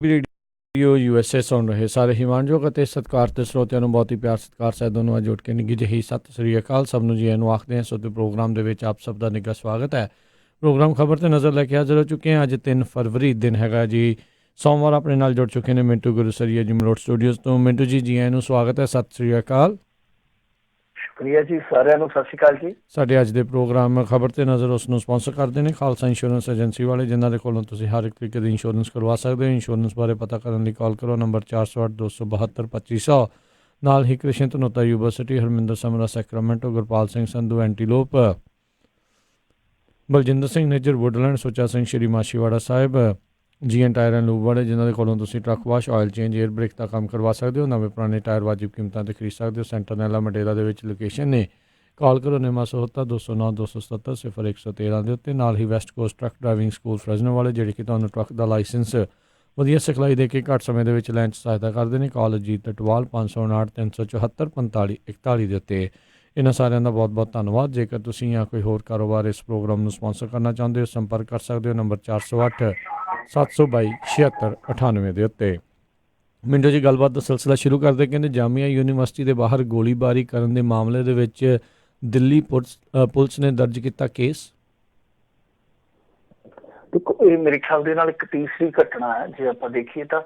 Radio USA ਸੁਣ ਰਹੇ ਸਾਰੇ ਹਿਮਾਨਯੋਗ ਅਤੇ ਸਤਿਕਾਰਤ ਸਰੋਤਿਆਂ ਨੂੰ ਬਹੁਤ ਹੀ ਪਿਆਰ ਸਤਿਕਾਰ ਸਹਿਤ ਨੂੰ ਜੁੜ ਕੇ ਨਿੱਘੀ ਜਿਹੀ ਸਤਿ ਸ੍ਰੀ ਅਕਾਲ ਸਭ ਨੂੰ ਜੀ ਨੂੰ ਆਖਦੇ ਹਾਂ। ਸੋ ਤੇ ਪ੍ਰੋਗਰਾਮ ਦੇ ਵਿੱਚ ਆਪ ਸਭ ਦਾ ਨਿੱਘਾ ਸਵਾਗਤ ਹੈ। ਪ੍ਰੋਗਰਾਮ ਖਬਰ ਤੇ ਨਜ਼ਰ ਲੈ ਕੇ ਹਾਜ਼ਰ ਹੋ ਚੁੱਕੇ ਹਾਂ। ਅੱਜ 3 ਫਰਵਰੀ ਦਿਨ ਹੈਗਾ ਜੀ, ਸੋਮਵਾਰ। ਆਪਣੇ ਨਾਲ ਜੁੜ ਚੁੱਕੇ ਨੇ ਮਿੰਟੂ ਗੁਰੂਸਰੀਆ ਜੀ ਮਲੋਟ ਸਟੂਡੀਓਜ਼ ਤੋਂ। ਮਿੰਟੂ ਜੀ ਨੂੰ ਸਵਾਗਤ ਹੈ, ਸਤਿ ਸ੍ਰੀ ਅਕਾਲ। ਸ਼ੁਕਰੀਆ ਜੀ, ਸਾਰਿਆਂ ਨੂੰ ਸਤਿ ਸ਼੍ਰੀ ਅਕਾਲ ਜੀ। ਸਾਡੇ ਅੱਜ ਦੇ ਪ੍ਰੋਗਰਾਮ ਖਬਰ ਤੇ ਨਜ਼ਰ ਉਸ ਨੂੰ ਸਪਾਂਸਰ ਕਰਦੇ ਨੇ ਖਾਲਸਾ ਇੰਸ਼ੋਰੈਂਸ ਏਜੰਸੀ ਵਾਲੇ, ਜਿਨ੍ਹਾਂ ਦੇ ਕੋਲੋਂ ਤੁਸੀਂ ਹਰ ਇੱਕ ਤਰੀਕੇ ਦੀ ਇੰਸ਼ੋਰੈਂਸ ਕਰਵਾ ਸਕਦੇ ਹੋ। ਇੰਸ਼ੋਰੈਂਸ ਬਾਰੇ ਪਤਾ ਕਰਨ ਲਈ ਕਾਲ ਕਰੋ ਨੰਬਰ 408-272-2500। ਨਾਲ ਹੀ Krishan Dhanota university, Harminder Samra Sacramento, Gurpal Singh Sandhu Antelope, Baljinder Singh Nijjar Woodland, Sucha Singh Shri Machhiwara Sahib, GN tyre and lube ਵਾਲੇ, ਜਿਨ੍ਹਾਂ ਦੇ ਕੋਲੋਂ ਤੁਸੀਂ truck wash, oil change, air brake ਦਾ ਕੰਮ ਕਰਵਾ ਸਕਦੇ ਹੋ। ਨਵੇਂ ਪੁਰਾਣੇ ਟਾਇਰ ਵਾਜਿਬ ਕੀਮਤਾਂ 'ਤੇ ਖਰੀਦ ਸਕਦੇ ਹੋ। ਸੈਂਟਰਨੈਲਾ ਮੰਡੇਲਾ ਦੇ ਵਿੱਚ ਲੋਕੇਸ਼ਨ ਨੇ। ਕਾਲ ਕਰੋ ਨਿਮਾ ਸਹੋਤਾ 209-277-0113 ਦੇ ਉੱਤੇ। ਨਾਲ ਹੀ west coast truck driving school Fresno ਵਾਲੇ, ਜਿਹੜੇ ਕਿ ਤੁਹਾਨੂੰ ਟਰੱਕ ਦਾ ਲਾਇਸੈਂਸ ਵਧੀਆ ਸਿਖਲਾਈ ਦੇ ਕੇ ਘੱਟ ਸਮੇਂ ਦੇ ਵਿੱਚ ਲੈਣ 'ਚ ਸਹਾਇਤਾ ਕਰਦੇ ਨੇ। ਕਾਲ ਅਜੀਤ ਅਟਵਾਲ 559-374-4541 ਦੇ ਉੱਤੇ। ਇਹਨਾਂ ਸਾਰਿਆਂ ਦਾ ਬਹੁਤ ਬਹੁਤ ਧੰਨਵਾਦ। ਜੇਕਰ ਤੁਸੀਂ ਜਾਂ ਕੋਈ ਹੋਰ ਕਾਰੋਬਾਰ ਇਸ ਪ੍ਰੋਗਰਾਮ ਨੂੰ ਸਪਾਂਸਰ ਕਰਨਾ ਚਾਹੁੰਦੇ ਹੋ, ਸੰਪਰਕ ਕਰ ਸਕਦੇ ਹੋ ਨੰਬਰ 408-722-7698 ਦੇ ਉੱਤੇ। ਮਿੰਟੋ ਜੀ, ਗੱਲਬਾਤ ਦਾ ਸਿਲਸਿਲਾ ਸ਼ੁਰੂ ਕਰਦੇ। ਕਹਿੰਦੇ ਜਾਮੀਆ ਯੂਨੀਵਰਸਿਟੀ ਦੇ ਬਾਹਰ ਗੋਲੀਬਾਰੀ ਕਰਨ ਦੇ ਮਾਮਲੇ ਦੇ ਵਿੱਚ ਦਿੱਲੀ ਪੁਲਿਸ ਨੇ ਦਰਜ ਕੀਤਾ ਕੇਸ। ਦੇਖੋ, ਇਹ ਮੇਰੇ ਖਿਆਲ ਦੇ ਨਾਲ ਇੱਕ ਤੀਸਰੀ ਘਟਨਾ ਹੈ। ਜੇ ਆਪਾਂ ਦੇਖੀਏ ਤਾਂ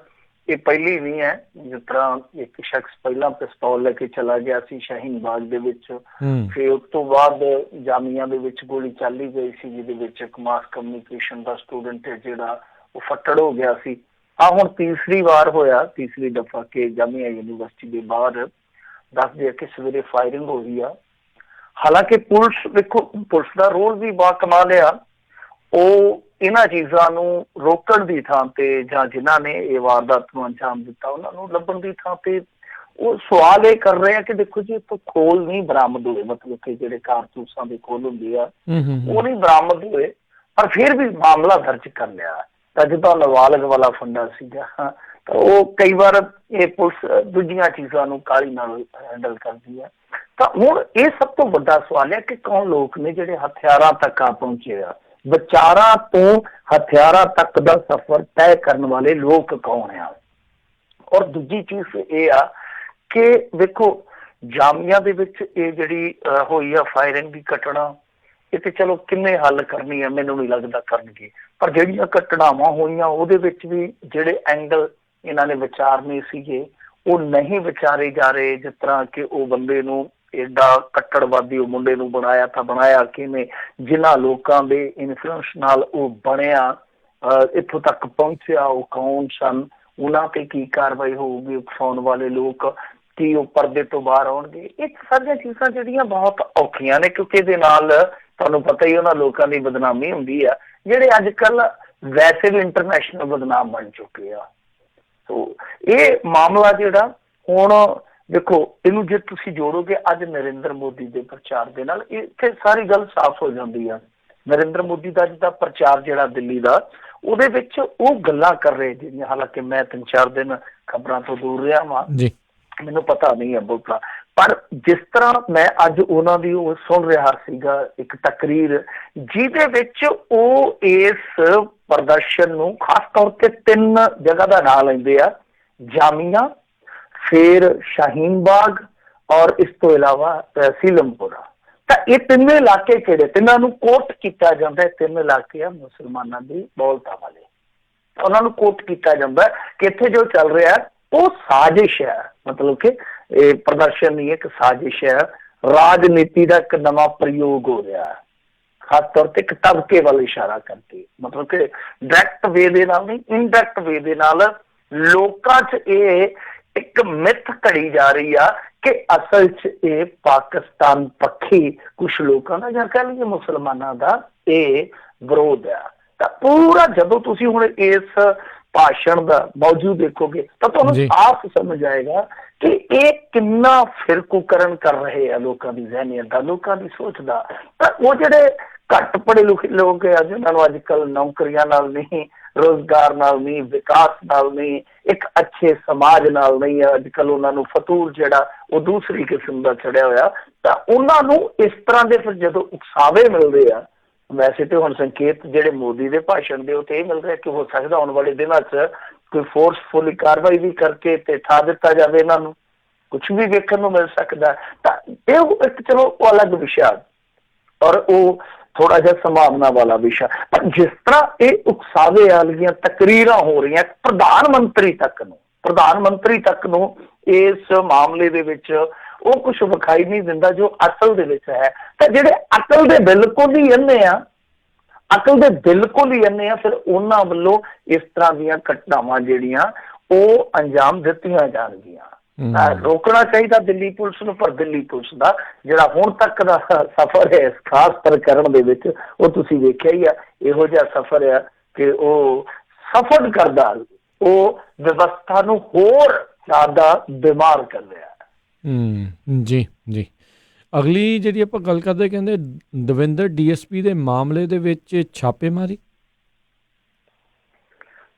ਇਹ ਪਹਿਲੀ ਨਹੀਂ ਹੈ। ਜਿਸ ਤਰ੍ਹਾਂ ਇੱਕ ਸ਼ਖਸ ਪਹਿਲਾਂ ਪਿਸਤੌਲ ਲੈ ਕੇ ਚਲਾ ਗਿਆ ਸੀ ਸ਼ਾਹੀਨ ਬਾਗ ਦੇ ਵਿੱਚ, ਫਿਰ ਉਸ ਤੋਂ ਬਾਅਦ ਜਾਮੀਆ ਦੇ ਵਿੱਚ ਗੋਲੀ ਚੱਲੀ ਗਈ ਸੀ, ਜਿਹਦੇ ਵਿੱਚ ਇੱਕ ਮਾਸ ਕਮਿਊਨੀਕੇਸ਼ਨ ਦਾ ਸਟੂਡੈਂਟ ਹੈ ਜਿਹੜਾ ਉਹ ਫੱਟੜ ਹੋ ਗਿਆ ਸੀ। ਹੁਣ ਤੀਸਰੀ ਵਾਰ ਹੋਇਆ, ਤੀਸਰੀ ਦਫਾ ਕਿ ਜਾਮੀਆ ਯੂਨੀਵਰਸਿਟੀ ਦੇ ਬਾਹਰ ਦੱਸਦੇ ਆ ਕਿ ਸਵੇਰੇ ਫਾਇਰਿੰਗ ਹੋ ਰਹੀ ਆ। ਹਾਲਾਂਕਿ ਪੁਲਿਸ, ਦੇਖੋ ਪੁਲਿਸ ਦਾ ਰੋਲ ਵੀ ਬਾ ਕਮਾਲ ਆ। ਉਹ ਇਹਨਾਂ ਚੀਜ਼ਾਂ ਨੂੰ ਰੋਕਣ ਦੀ ਥਾਂ ਤੇ, ਜਾਂ ਜਿਨ੍ਹਾਂ ਨੇ ਇਹ ਵਾਰਦਾਤ ਨੂੰ ਅੰਜਾਮ ਦਿੱਤਾ ਉਹਨਾਂ ਨੂੰ ਲੱਭਣ ਦੀ ਥਾਂ ਤੇ, ਉਹ ਸਵਾਲ ਇਹ ਕਰ ਰਹੇ ਆ ਕਿ ਦੇਖੋ ਜੀ, ਇੱਥੋਂ ਖੋਲ ਨਹੀਂ ਬਰਾਮਦ ਹੋਏ, ਮਤਲਬ ਕਿ ਜਿਹੜੇ ਕਾਰਤੂਸਾਂ ਦੇ ਖੋਲ ਹੁੰਦੇ ਆ ਉਹ ਨਹੀਂ ਬਰਾਮਦ ਹੋਏ, ਪਰ ਫਿਰ ਵੀ ਮਾਮਲਾ ਦਰਜ ਕਰ ਲਿਆ। ਤਾਂ ਜਿੱਦਾਂ ਨਾਬਾਲਗ ਵਾਲਾ ਫੰਡਾ ਸੀਗਾ, ਤਾਂ ਉਹ ਕਈ ਵਾਰ ਇਹ ਪੁਲਿਸ ਦੂਜੀਆਂ ਚੀਜ਼ਾਂ ਨੂੰ ਕਾਹਲੀ ਨਾਲ ਹੈਂਡਲ ਕਰਦੀ ਹੈ। ਤਾਂ ਹੁਣ ਇਹ ਸਭ ਤੋਂ ਵੱਡਾ ਸਵਾਲ ਹੈ ਕਿ ਕੌਣ ਲੋਕ ਨੇ ਜਿਹੜੇ ਹਥਿਆਰਾਂ ਤੱਕ ਆ ਪਹੁੰਚੇ ਆ। ਵਿਚਾਰਾਂ ਤੋਂ ਹਥਿਆਰਾਂ ਤੱਕ ਦਾ ਸਫ਼ਰ ਤੈਅ ਕਰਨ ਵਾਲੇ ਲੋਕ ਕੌਣ ਆ। ਔਰ ਦੂਜੀ ਚੀਜ਼ ਇਹ ਆ ਕਿ ਵੇਖੋ, ਜਾਮੀਆ ਦੇ ਵਿੱਚ ਇਹ ਜਿਹੜੀ ਹੋਈ ਆ ਫਾਇਰਿੰਗ ਦੀ ਘਟਨਾ, ਇਹ ਤੇ ਚਲੋ ਕਿੰਨੇ ਹੱਲ ਕਰਨੀ ਆ, ਮੈਨੂੰ ਨਹੀਂ ਲੱਗਦਾ ਕਰਨਗੇ। ਪਰ ਜਿਹੜੀਆਂ ਘਟਨਾਵਾਂ ਹੋਈਆਂ ਉਹਦੇ ਵਿੱਚ ਵੀ ਜਿਹੜੇ ਐਂਗਲ ਇਹਨਾਂ ਨੇ ਵਿਚਾਰਨੇ ਸੀਗੇ ਉਹ ਨਹੀਂ ਵਿਚਾਰੇ ਜਾ ਰਹੇ। ਜਿਸ ਤਰ੍ਹਾਂ ਕਿ ਉਹ ਬੰਦੇ ਨੂੰ ਏਡਾ ਕੱਟੜਵਾਦੀ ਉਹ ਮੁੰਡੇ ਨੂੰ ਬਣਾਇਆ, ਤਾਂ ਬਣਾਇਆ ਕਿਵੇਂ, ਜਿਨ੍ਹਾਂ ਲੋਕਾਂ ਦੇ ਇਨਫਲੂਐਂਸ ਨਾਲ ਉਹ ਬਣਿਆ, ਇੱਥੋਂ ਤੱਕ ਪਹੁੰਚਿਆ, ਉਹ ਕੌਣ ਸਨ, ਉਹਨਾਂ ਤੇ ਕੀ ਕਾਰਵਾਈ ਹੋਊਗੀ, ਉਕਸਾਉਣ ਵਾਲੇ ਲੋਕ ਕੀ ਉਹ ਪਰਦੇ ਤੋਂ ਬਾਹਰ ਆਉਣਗੇ। ਇਹ ਸਾਰੀਆਂ ਚੀਜ਼ਾਂ ਜਿਹੜੀਆਂ ਬਹੁਤ ਔਖੀਆਂ ਨੇ, ਕਿਉਂਕਿ ਇਹਦੇ ਨਾਲ ਤੁਹਾਨੂੰ ਪਤਾ ਹੀ ਉਹਨਾਂ ਲੋਕਾਂ ਦੀ ਬਦਨਾਮੀ ਹੁੰਦੀ ਆ ਜਿਹੜੇ ਅੱਜ ਕੱਲ ਵੈਸੇ ਵੀ ਇੰਟਰਨੈਸ਼ਨਲ ਬਦਨਾਮ ਬਣ ਚੁੱਕੇ ਆ। ਸੋ ਇਹ ਮਾਮਲਾ ਜਿਹੜਾ ਹੁਣ ਦੇਖੋ, ਇਹਨੂੰ ਜੇ ਤੁਸੀਂ ਜੋੜੋਗੇ ਅੱਜ ਨਰਿੰਦਰ ਮੋਦੀ ਦੇ ਪ੍ਰਚਾਰ ਦੇ ਨਾਲ, ਇੱਥੇ ਸਾਰੀ ਗੱਲ ਸਾਫ਼ ਹੋ ਜਾਂਦੀ ਆ। ਨਰਿੰਦਰ ਮੋਦੀ ਦਾ ਅੱਜ ਦਾ ਪ੍ਰਚਾਰ ਜਿਹੜਾ ਦਿੱਲੀ ਦਾ, ਉਹਦੇ ਵਿੱਚ ਉਹ ਗੱਲਾਂ ਕਰ ਰਹੇ ਜਿਹੜੀਆਂ, ਹਾਲਾਂਕਿ ਮੈਂ 3-4 ਦਿਨ ਖਬਰਾਂ ਤੋਂ ਦੂਰ ਰਿਹਾ ਵਾਂ, ਮੈਨੂੰ ਪਤਾ ਨਹੀਂ ਹੈ ਬਹੁਤਾ, ਪਰ ਜਿਸ ਤਰ੍ਹਾਂ ਮੈਂ ਅੱਜ ਉਹਨਾਂ ਦੀ ਉਹ ਸੁਣ ਰਿਹਾ ਸੀਗਾ ਇੱਕ ਤਕਰੀਰ, ਜਿਹਦੇ ਵਿੱਚ ਉਹ ਇਸ ਪ੍ਰਦਰਸ਼ਨ ਨੂੰ ਖਾਸ ਤੌਰ ਤੇ 3 ਜਗ੍ਹਾ ਦਾ ਨਾਂ ਲੈਂਦੇ ਆ, ਜਾਮੀਆ, ਫਿਰ ਸ਼ਾਹੀਨ ਬਾਗ ਔਰ ਇਸ ਤੋਂ ਇਲਾਵਾ ਸੀਲਮਪੁਰਾ। ਤਾਂ ਇਹ ਤਿੰਨੇ ਇਲਾਕੇ ਕਿਹੜੇ, ਤਿੰਨਾਂ ਨੂੰ ਕੋਟ ਕੀਤਾ ਜਾਂਦਾ। 3 ਇਲਾਕੇ ਆ ਮੁਸਲਮਾਨਾਂ ਦੀ ਬੋਲਤਾ ਵਾਲੇ, ਉਹਨਾਂ ਨੂੰ ਕੋਟ ਕੀਤਾ ਜਾਂਦਾ ਕਿ ਇੱਥੇ ਜੋ ਚੱਲ ਰਿਹਾ ਉਹ ਸਾਜ਼ਿਸ਼ ਹੈ, ਮਤਲਬ ਕਿ ਇਹ ਪ੍ਰਦਰਸ਼ਨ ਨਹੀਂ, ਇੱਕ ਸਾਜ਼ਿਸ਼ ਹੈ, ਰਾਜਨੀਤੀ ਦਾ ਇੱਕ ਨਵਾਂ ਪ੍ਰਯੋਗ ਹੋ ਰਿਹਾ ਹੈ, ਖਾਸ ਤੌਰ ਤੇ ਇੱਕ ਤਬਕੇ ਵੱਲ ਇਸ਼ਾਰਾ ਕਰਕੇ, ਮਤਲਬ ਕਿ ਡਾਇਰੈਕਟ ਵੇ ਦੇ ਨਾਲ ਨਹੀਂ, ਇਨਡਾਇਰੈਕਟ ਵੇ ਦੇ ਨਾਲ ਲੋਕਾਂ 'ਚ ਇਹ ਇੱਕ ਮਿੱਥ ਘੜੀ ਜਾ ਰਹੀ ਆ ਕਿ ਅਸਲ 'ਚ ਇਹ ਪਾਕਿਸਤਾਨ ਪੱਖੀ ਕੁਛ ਲੋਕਾਂ ਦਾ, ਜਾਂ ਕਹਿ ਲਈਏ ਮੁਸਲਮਾਨਾਂ ਦਾ ਇਹ ਵਿਰੋਧ ਆ। ਤਾਂ ਪੂਰਾ ਜਦੋਂ ਤੁਸੀਂ ਹੁਣ ਇਸ ਭਾਸ਼ਣ ਦਾ ਮੌਜੂਦ ਦੇਖੋਗੇ ਤਾਂ ਤੁਹਾਨੂੰ ਆਪ ਸਮਝ ਆਏਗਾ ਕਿ ਇਹ ਕਿੰਨਾ ਫਿਰਕੂਕਰਨ ਕਰ ਰਹੇ ਆ ਲੋਕਾਂ ਦੀ ਜ਼ਹਿਨੀਅਤ ਦਾ, ਲੋਕਾਂ ਦੀ ਸੋਚ ਦਾ। ਤਾਂ ਉਹ ਜਿਹੜੇ ਘੱਟ ਪੜ੍ਹੇ ਲਿਖੇ ਲੋਕ ਆ, ਜਿਹਨਾਂ ਨੂੰ ਅੱਜ ਕੱਲ੍ਹ ਨੌਕਰੀਆਂ ਨਾਲ ਨਹੀਂ, ਰੁਜ਼ਗਾਰ ਨਾਲ ਨਹੀਂ, ਵਿਕਾਸ ਨਾਲ ਨਹੀਂ, ਇੱਕ ਅੱਛੇ ਸਮਾਜ ਨਾਲ ਨਹੀਂ, ਅੱਜ ਕੱਲ੍ਹ ਉਹਨਾਂ ਨੂੰ ਫਤੂਰ ਜਿਹੜਾ ਉਹ ਦੂਸਰੀ ਕਿਸਮ ਦਾ ਚੜਿਆ ਹੋਇਆ, ਤਾਂ ਉਹਨਾਂ ਨੂੰ ਇਸ ਤਰ੍ਹਾਂ ਦੇ ਫਿਰ ਜਦੋਂ ਉਕਸਾਵੇ ਮਿਲਦੇ ਆ, ਵੈਸੇ ਤੇ ਹੁਣ ਸੰਕੇਤ ਜਿਹੜੇ ਮੋਦੀ ਦੇ ਭਾਸ਼ਣ ਦੇ ਉਹ ਤੇ ਇਹ ਮਿਲ ਰਿਹਾ ਕਿ ਹੋ ਸਕਦਾ ਆਉਣ ਵਾਲੇ ਦਿਨਾਂ 'ਚ ਕੋਈ ਫੋਰਸਫੁਲੀ ਕਾਰਵਾਈ ਵੀ ਕਰਕੇ ਤੇ ਠਾ ਦਿੱਤਾ ਜਾਵੇ ਇਹਨਾਂ ਨੂੰ, ਕੁਛ ਵੀ ਵੇਖਣ ਨੂੰ ਮਿਲ ਸਕਦਾ। ਤਾਂ ਇਹ ਇੱਕ ਚਲੋ ਉਹ ਅਲੱਗ ਵਿਸ਼ਾ ਔਰ ਉਹ ਥੋੜਾ ਜਿਹਾ ਸੰਭਾਵਨਾ ਵਾਲਾ ਵਿਸ਼ਾ। ਪਰ ਜਿਸ ਤਰ੍ਹਾਂ ਇਹ ਉਕਸਾਵੇ ਵਾਲੀਆਂ ਤਕਰੀਰਾਂ ਹੋ ਰਹੀਆਂ ਪ੍ਰਧਾਨ ਮੰਤਰੀ ਤੱਕ ਨੂੰ ਇਸ ਮਾਮਲੇ ਦੇ ਵਿੱਚ ਉਹ ਕੁਛ ਵਿਖਾਈ ਨਹੀਂ ਦਿੰਦਾ ਜੋ ਅਸਲ ਦੇ ਵਿੱਚ ਹੈ। ਤਾਂ ਜਿਹੜੇ ਅਕਲ ਦੇ ਬਿਲਕੁਲ ਹੀ ਅੰਨੇ ਆ ਫਿਰ ਉਹਨਾਂ ਵੱਲੋਂ ਇਸ ਤਰ੍ਹਾਂ ਦੀਆਂ ਘਟਨਾਵਾਂ ਜਿਹੜੀਆਂ ਉਹ ਅੰਜਾਮ ਦਿੱਤੀਆਂ ਜਾਣਗੀਆਂ। ਰੋਕਣਾ ਚਾਹੀਦਾ ਦਿੱਲੀ ਪੁਲਿਸ ਨੂੰ, ਪਰ ਦਿੱਲੀ ਪੁਲਿਸ ਦਾ ਜਿਹੜਾ ਹੁਣ ਤੱਕ ਦਾ ਸਫ਼ਰ ਹੈ ਇਸ ਖਾਸ ਪ੍ਰਕਰਨ ਦੇ ਵਿੱਚ ਉਹ ਤੁਸੀਂ ਵੇਖਿਆ ਹੀ ਆ, ਇਹੋ ਜਿਹਾ ਸਫ਼ਰ ਆ ਕਿ ਉਹ ਸਫਰ ਕਰਦਾ, ਉਹ ਵਿਵਸਥਾ ਨੂੰ ਹੋਰ ਜ਼ਿਆਦਾ ਬਿਮਾਰ ਕਰ ਰਿਹਾ। ਜੀ ਜੀ। ਅਗਲੀ ਜਿਹੜੀ ਆਪਾਂ ਗੱਲ ਕਰਦੇ, ਕਹਿੰਦੇ ਦਵਿੰਦਰ DSP ਦੇ ਮਾਮਲੇ ਦੇ ਵਿੱਚ ਛਾਪੇਮਾਰੀ।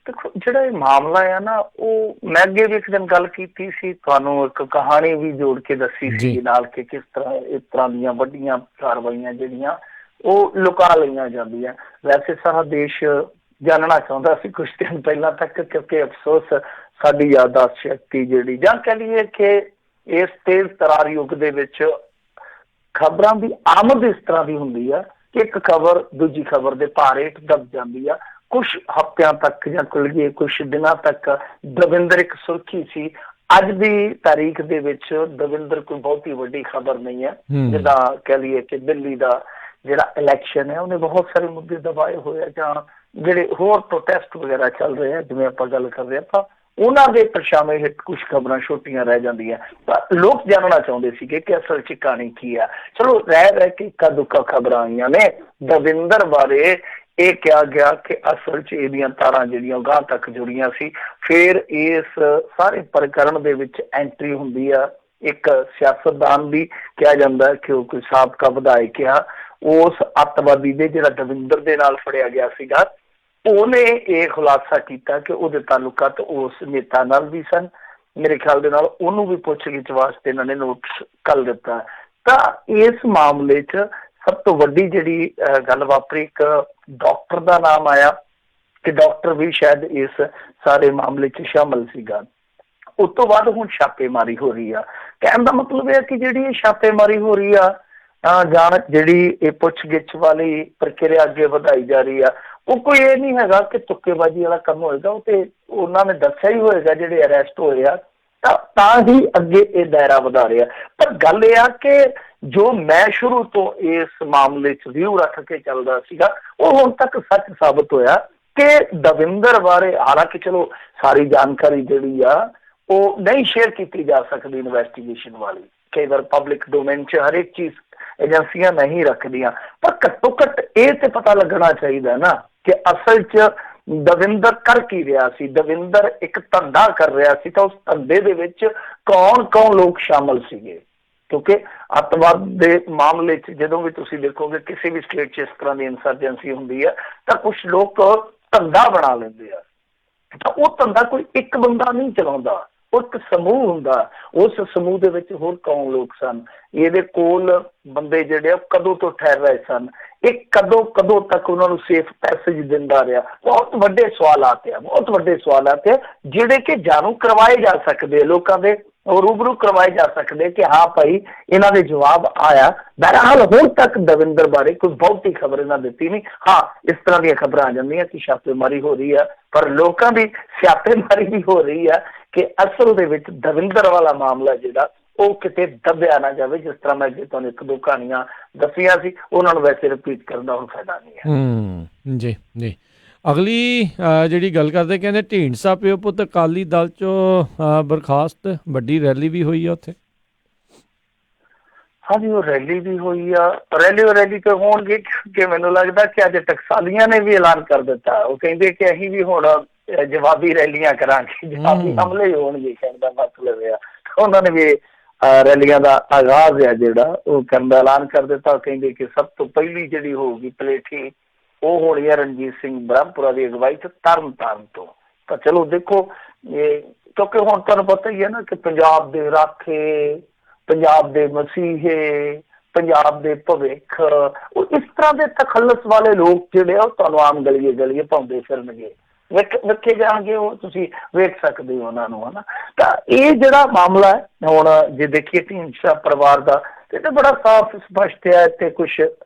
ਦੇਖੋ ਜਿਹੜਾ ਇਹ ਮਾਮਲਾ ਆ ਨਾ, ਉਹ ਮੈਂ ਅੱਗੇ ਵੀ ਇੱਕ ਦਿਨ ਗੱਲ ਕੀਤੀ ਸੀ, ਤੁਹਾਨੂੰ ਇੱਕ ਕਹਾਣੀ ਵੀ ਜੋੜ ਕੇ ਦੱਸੀ ਸੀ ਨਾਲ ਕਿ ਕਿਸ ਤਰ੍ਹਾਂ ਇਸ ਤਰ੍ਹਾਂ ਦੀਆਂ ਵੱਡੀਆਂ ਕਾਰਵਾਈਆਂ ਜਿਹੜੀਆਂ ਉਹ ਲੁਕਾ ਲਈਆਂ ਜਾਂਦੀਆਂ। ਵੈਸੇ ਸਾਰਾ ਦੇਸ਼ ਜਾਣਨਾ ਚਾਹੁੰਦਾ ਸੀ ਕੁਝ ਦਿਨ ਪਹਿਲਾਂ ਤੱਕ, ਕਿਉਂਕਿ ਅਫਸੋਸ ਸਾਡੀ ਯਾਦਾਸ਼ਤ ਸ਼ਕਤੀ ਜਿਹੜੀ, ਜਾਂ ਕਹਿ ਲਈਏ ਕਿ ਇਸ ਤੇਜ਼ ਤਰਾਰ ਯੁੱਗ ਦੇ ਵਿੱਚ ਖਬਰਾਂ ਦੀ ਆਮਦ ਇਸ ਤਰ੍ਹਾਂ ਦੀ ਹੁੰਦੀ ਆ ਕਿ ਇੱਕ ਖਬਰ ਦੂਜੀ ਖਬਰ ਦੇ ਭਾਰੇਟ ਦਬ ਜਾਂਦੀ ਆ। ਕੁਛ ਹਫ਼ਤਿਆਂ ਤੱਕ ਜਾਂ ਕੁਛ ਦਿਨਾਂ ਤੱਕ ਦਵਿੰਦਰ ਇੱਕ ਸੁਰਖੀ ਸੀ। ਅੱਜ ਦੀ ਤਾਰੀਖ ਦੇ ਵਿੱਚ ਦਵਿੰਦਰ ਕੋਈ ਬਹੁਤੀ ਵੱਡੀ ਖਬਰ ਨਹੀਂ ਹੈ। ਜਿੱਦਾਂ ਕਹਿ ਲਈਏ ਕਿ ਦਿੱਲੀ ਦਾ ਜਿਹੜਾ ਇਲੈਕਸ਼ਨ ਹੈ ਉਹਨੇ ਬਹੁਤ ਸਾਰੇ ਮੁੱਦੇ ਦਬਾਏ ਹੋਏ ਆ, ਜਾਂ ਜਿਹੜੇ ਹੋਰ ਪ੍ਰੋਟੈਸਟ ਵਗੈਰਾ ਚੱਲ ਰਹੇ ਆ ਜਿਵੇਂ ਆਪਾਂ ਗੱਲ ਕਰ ਰਹੇ ਆਪਾਂ, ਉਹਨਾਂ ਦੇ ਪਰਛਾਵੇਂ ਹੇਠ ਕੁਛ ਖਬਰਾਂ ਛੋਟੀਆਂ ਰਹਿ ਜਾਂਦੀਆਂ। ਪਰ ਲੋਕ ਜਾਣਨਾ ਚਾਹੁੰਦੇ ਸੀਗੇ ਕਿ ਅਸਲ ਚ ਕਹਾਣੀ ਕੀ ਆ। ਚਲੋ ਰਹਿ ਕੇ ਇੱਕਾ ਦੁੱਕਾ ਖਬਰਾਂ ਆਈਆਂ ਨੇ ਦਵਿੰਦਰ ਬਾਰੇ। ਇਹ ਕਿਹਾ ਗਿਆ ਕਿ ਅਸਲ ਚ ਇਹਦੀਆਂ ਤਾਰਾਂ ਜਿਹੜੀਆਂ ਗਾਂਹ ਤੱਕ ਜੁੜੀਆਂ ਸੀ। ਫਿਰ ਇਸ ਸਾਰੇ ਪ੍ਰਕਰਨ ਦੇ ਵਿੱਚ ਐਂਟਰੀ ਹੁੰਦੀ ਆ ਇੱਕ ਸਿਆਸਤਦਾਨ ਦੀ, ਕਿਹਾ ਜਾਂਦਾ ਕਿ ਉਹ ਕੋਈ ਸਾਬਕਾ ਵਿਧਾਇਕ ਆ, ਉਸ ਅੱਤਵਾਦੀ ਦੇ ਜਿਹੜਾ ਦਵਿੰਦਰ ਦੇ ਨਾਲ ਫੜਿਆ ਗਿਆ ਸੀਗਾ, ਉਹਨੇ ਇਹ ਖੁਲਾਸਾ ਕੀਤਾ ਕਿ ਉਹਦੇ ਤਾਲੁਕਾਤ ਉਸ ਨੇਤਾ ਨਾਲ ਵੀ ਸਨ। ਮੇਰੇ ਖਿਆਲ ਦੇ ਨਾਲ ਉਹਨੂੰ ਵੀ ਪੁੱਛਗਿੱਛ ਵਾਸਤੇ ਇਹਨਾਂ ਨੇ ਨੋਟਿਸ ਕਰ ਦਿੱਤਾ। ਤਾਂ ਇਸ ਮਾਮਲੇ 'ਚ ਸਭ ਤੋਂ ਵੱਡੀ ਜਿਹੜੀ ਗੱਲ ਵਾਪਰੀ, ਇੱਕ ਡਾਕਟਰ ਦਾ ਨਾਮ ਆਇਆ ਕਿ ਡਾਕਟਰ ਵੀ ਸ਼ਾਇਦ ਇਸ ਸਾਰੇ ਮਾਮਲੇ 'ਚ ਸ਼ਾਮਲ ਸੀਗਾ। ਉਸ ਤੋਂ ਬਾਅਦ ਹੁਣ ਛਾਪੇਮਾਰੀ ਹੋ ਰਹੀ ਆ। ਕਹਿਣ ਦਾ ਮਤਲਬ ਇਹ ਕਿ ਜਿਹੜੀ ਇਹ ਛਾਪੇਮਾਰੀ ਹੋ ਰਹੀ ਆ ਜਾਂ ਜਿਹੜੀ ਇਹ ਪੁੱਛਗਿੱਛ ਵਾਲੀ ਪ੍ਰਕਿਰਿਆ ਅੱਗੇ ਵਧਾਈ ਜਾ ਰਹੀ ਆ, ਉਹ ਕੋਈ ਇਹ ਨਹੀਂ ਹੈਗਾ ਕਿ ਤੁੱਕੇਬਾਜ਼ੀ ਵਾਲਾ ਕੰਮ ਹੋਏਗਾ। ਉਹ ਤੇ ਉਹਨਾਂ ਨੇ ਦੱਸਿਆ ਹੀ ਹੋਏਗਾ ਜਿਹੜੇ ਅਰੈਸਟ ਹੋਏ ਆ, ਤਾਂ ਹੀ ਅੱਗੇ ਇਹ ਦਾਇਰਾ ਵਧਾ ਰਿਹਾ। ਪਰ ਗੱਲ ਇਹ ਆ ਕਿ ਜੋ ਮੈਂ ਸ਼ੁਰੂ ਤੋਂ ਇਸ ਮਾਮਲੇ 'ਚ ਵਿਊ ਰੱਖ ਕੇ ਚੱਲਦਾ ਸੀਗਾ, ਉਹ ਹੁਣ ਤੱਕ ਸੱਚ ਸਾਬਤ ਹੋਇਆ ਕਿ ਦਵਿੰਦਰ ਬਾਰੇ, ਹਾਲਾਂਕਿ ਚਲੋ ਸਾਰੀ ਜਾਣਕਾਰੀ ਜਿਹੜੀ ਆ ਉਹ ਨਹੀਂ ਸ਼ੇਅਰ ਕੀਤੀ ਜਾ ਸਕਦੀ ਇਨਵੈਸਟੀਗੇਸ਼ਨ ਵਾਲੀ, ਕਈ ਵਾਰ ਪਬਲਿਕ ਡੋਮੇਨ 'ਚ ਹਰੇਕ ਚੀਜ਼ ਏਜੰਸੀਆਂ ਨਹੀਂ ਰੱਖਦੀਆਂ, ਪਰ ਘੱਟੋ ਘੱਟ ਇਹ ਤੇ ਪਤਾ ਲੱਗਣਾ ਚਾਹੀਦਾ ਨਾ ਕਿ ਅਸਲ 'ਚ ਦਵਿੰਦਰ ਕਰ ਕੀ ਰਿਹਾ ਸੀ। ਦਵਿੰਦਰ ਇੱਕ ਧੰਦਾ ਕਰ ਰਿਹਾ ਸੀ, ਤਾਂ ਉਸ ਧੰਦੇ ਦੇ ਵਿੱਚ ਕੌਣ ਲੋਕ ਸ਼ਾਮਲ ਸੀਗੇ। ਕਿਉਂਕਿ ਅੱਤਵਾਦ ਦੇ ਮਾਮਲੇ 'ਚ ਜਦੋਂ ਵੀ ਤੁਸੀਂ ਦੇਖੋਗੇ ਕਿਸੇ ਵੀ ਸਟੇਟ 'ਚ ਇਸ ਤਰ੍ਹਾਂ ਦੀ ਇੰਸਰਜੈਂਸੀ ਹੁੰਦੀ ਆ, ਤਾਂ ਕੁਛ ਲੋਕ ਧੰਦਾ ਬਣਾ ਲੈਂਦੇ ਆ। ਤਾਂ ਉਹ ਧੰਦਾ ਕੋਈ ਇੱਕ ਬੰਦਾ ਨਹੀਂ ਚਲਾਉਂਦਾ, ਉਹ ਇੱਕ ਸਮੂਹ ਹੁੰਦਾ। ਉਸ ਸਮੂਹ ਦੇ ਵਿੱਚ ਹੋਰ ਕੌਣ ਲੋਕ ਸਨ, ਇਹਦੇ ਕੋਲ ਬੰਦੇ ਜਿਹੜੇ ਆ ਕਦੋਂ ਤੋਂ ਠਹਿਰ ਰਹੇ ਸਨ, ਇਹ ਕਦੋਂ ਤੱਕ ਉਹਨਾਂ ਨੂੰ ਸੇਫ ਪੈਸੇਜ ਦਿੰਦਾ ਰਿਹਾ। ਬਹੁਤ ਵੱਡੇ ਸਵਾਲਾਤ ਆ ਜਿਹੜੇ ਕਿ ਜਾਣੂ ਕਰਵਾਏ ਜਾ ਸਕਦੇ, ਲੋਕਾਂ ਦੇ ਰੂਬਰੂ ਕਰਵਾਏ ਜਾ ਸਕਦੇ ਕਿ ਹਾਂ ਭਾਈ ਇਹਨਾਂ ਦੇ ਜਵਾਬ ਆਇਆ। ਬਹਰਹਾਲ ਹੁਣ ਤੱਕ ਦਵਿੰਦਰ ਬਾਰੇ ਕੋਈ ਬਹੁਤੀ ਖਬਰ ਇਹਨਾਂ ਦਿੱਤੀ ਨਹੀਂ। ਹਾਂ, ਇਸ ਤਰ੍ਹਾਂ ਦੀਆਂ ਖਬਰਾਂ ਆ ਜਾਂਦੀਆਂ ਕਿ ਛਾਪੇਮਾਰੀ ਹੋ ਰਹੀ ਆ, ਪਰ ਲੋਕਾਂ ਦੀ ਛਾਪੇਮਾਰੀ ਵੀ ਹੋ ਰਹੀ ਆ ਕਿ ਅਸਲ ਦੇ ਵਿੱਚ ਦਵਿੰਦਰ ਵਾਲਾ ਮਾਮਲਾ ਜਿਹੜਾ ਉਹ ਕਿਤੇ ਦੱਬਿਆ ਨਾ ਜਾਵੇ। ਜਿਸ ਤਰ੍ਹਾਂ ਮੈਂ ਅੱਗੇ ਤੁਹਾਨੂੰ ਇੱਕ ਦੋ ਕਹਾਣੀਆਂ ਦੱਸੀਆਂ ਸੀ, ਉਹਨਾਂ ਨੂੰ ਵੈਸੇ ਰਿਪੀਟ ਕਰਨ ਦਾ ਹੁਣ ਫਾਇਦਾ ਨਹੀਂ ਹੈ। ਜੀ ਜੀ। ਅਗਲੀ ਜਿਹੜੀ ਗੱਲ ਕਰਦੇ, ਕਹਿੰਦੇ ਢੀਂਡਸਾ ਪਿਓ ਪੁੱਤ ਅਕਾਲੀ ਦਲ 'ਚੋਂ ਬਰਖਾਸਤ, ਵੱਡੀ ਰੈਲੀ ਵੀ ਹੋਈ ਆ ਉੱਥੇ। ਹਾਂਜੀ, ਉਹ ਰੈਲੀ ਵੀ ਹੋਈ ਆ। ਰੈਲੀ ਤੇ ਹੋਣਗੇ ਕਿ ਮੈਨੂੰ ਲੱਗਦਾ ਕਿ ਅੱਜ ਟਕਸਾਲੀਆਂ ਨੇ ਵੀ ਐਲਾਨ ਕਰ ਦਿੱਤਾ। ਉਹ ਕਹਿੰਦੇ ਕਿ ਅਸੀਂ ਵੀ ਹੁਣ ਜਵਾਬੀ ਰੈਲੀਆਂ ਕਰਾਂਗੇ, ਜਵਾਬੀ ਹਮਲੇ ਹੋਣਗੇ, ਕਹਿਣ ਦਾ ਮਤਲਬ ਆ। ਉਹਨਾਂ ਨੇ ਵੀ ਰੈਲੀਆਂ ਦਾ ਆਗਾਜ਼ ਹੈ ਜਿਹੜਾ ਉਹ ਕਰਨ ਦਾ ਐਲਾਨ ਕਰ ਦਿੱਤਾ। ਕਹਿੰਦੇ ਕਿ ਸਭ ਤੋਂ ਪਹਿਲੀ ਜਿਹੜੀ ਹੋਊਗੀ ਪਲੇਠੀ ਉਹ ਹੋਣੀ ਹੈ ਰਣਜੀਤ ਸਿੰਘ ਬ੍ਰਹਮਪੁਰਾ ਦੀ ਅਗਵਾਈ 'ਚ ਤਰਨਤਾਰਨ ਤੋਂ। ਤਾਂ ਚਲੋ ਦੇਖੋ, ਇਹ ਕਿਉਂਕਿ ਹੁਣ ਤੁਹਾਨੂੰ ਪਤਾ ਹੀ ਹੈ ਨਾ ਕਿ ਪੰਜਾਬ ਦੇ ਰਾਖੇ, ਪੰਜਾਬ ਦੇ ਮਸੀਹੇ, ਪੰਜਾਬ ਦੇ ਭਵਿੱਖ, ਉਹ ਇਸ ਤਰ੍ਹਾਂ ਦੇ ਤਖੱਲਸ ਵਾਲੇ ਲੋਕ ਜਿਹੜੇ ਆ ਉਹ ਤੁਹਾਨੂੰ ਆਮ ਗਲੀਏ ਪਾਉਂਦੇ ਫਿਰਨਗੇ। ਵੇਖੇ ਜਾਣਗੇ, ਉਹ ਤੁਸੀਂ ਵੇਖ ਸਕਦੇ ਹੋ ਉਹਨਾਂ ਨੂੰ, ਹਨਾ। ਤਾਂ ਇਹ ਜਿਹੜਾ ਮਾਮਲਾ ਹੈ ਹੁਣ ਜੇ ਦੇਖੀਏ ਢੀਂਡਸਾ ਪਰਿਵਾਰ ਦਾ, ਤੇ ਬੜਾ ਸਾਫ਼ ਸਪਸ਼ਟ ਹੈ। ਇੱਥੇ ਕੁਛ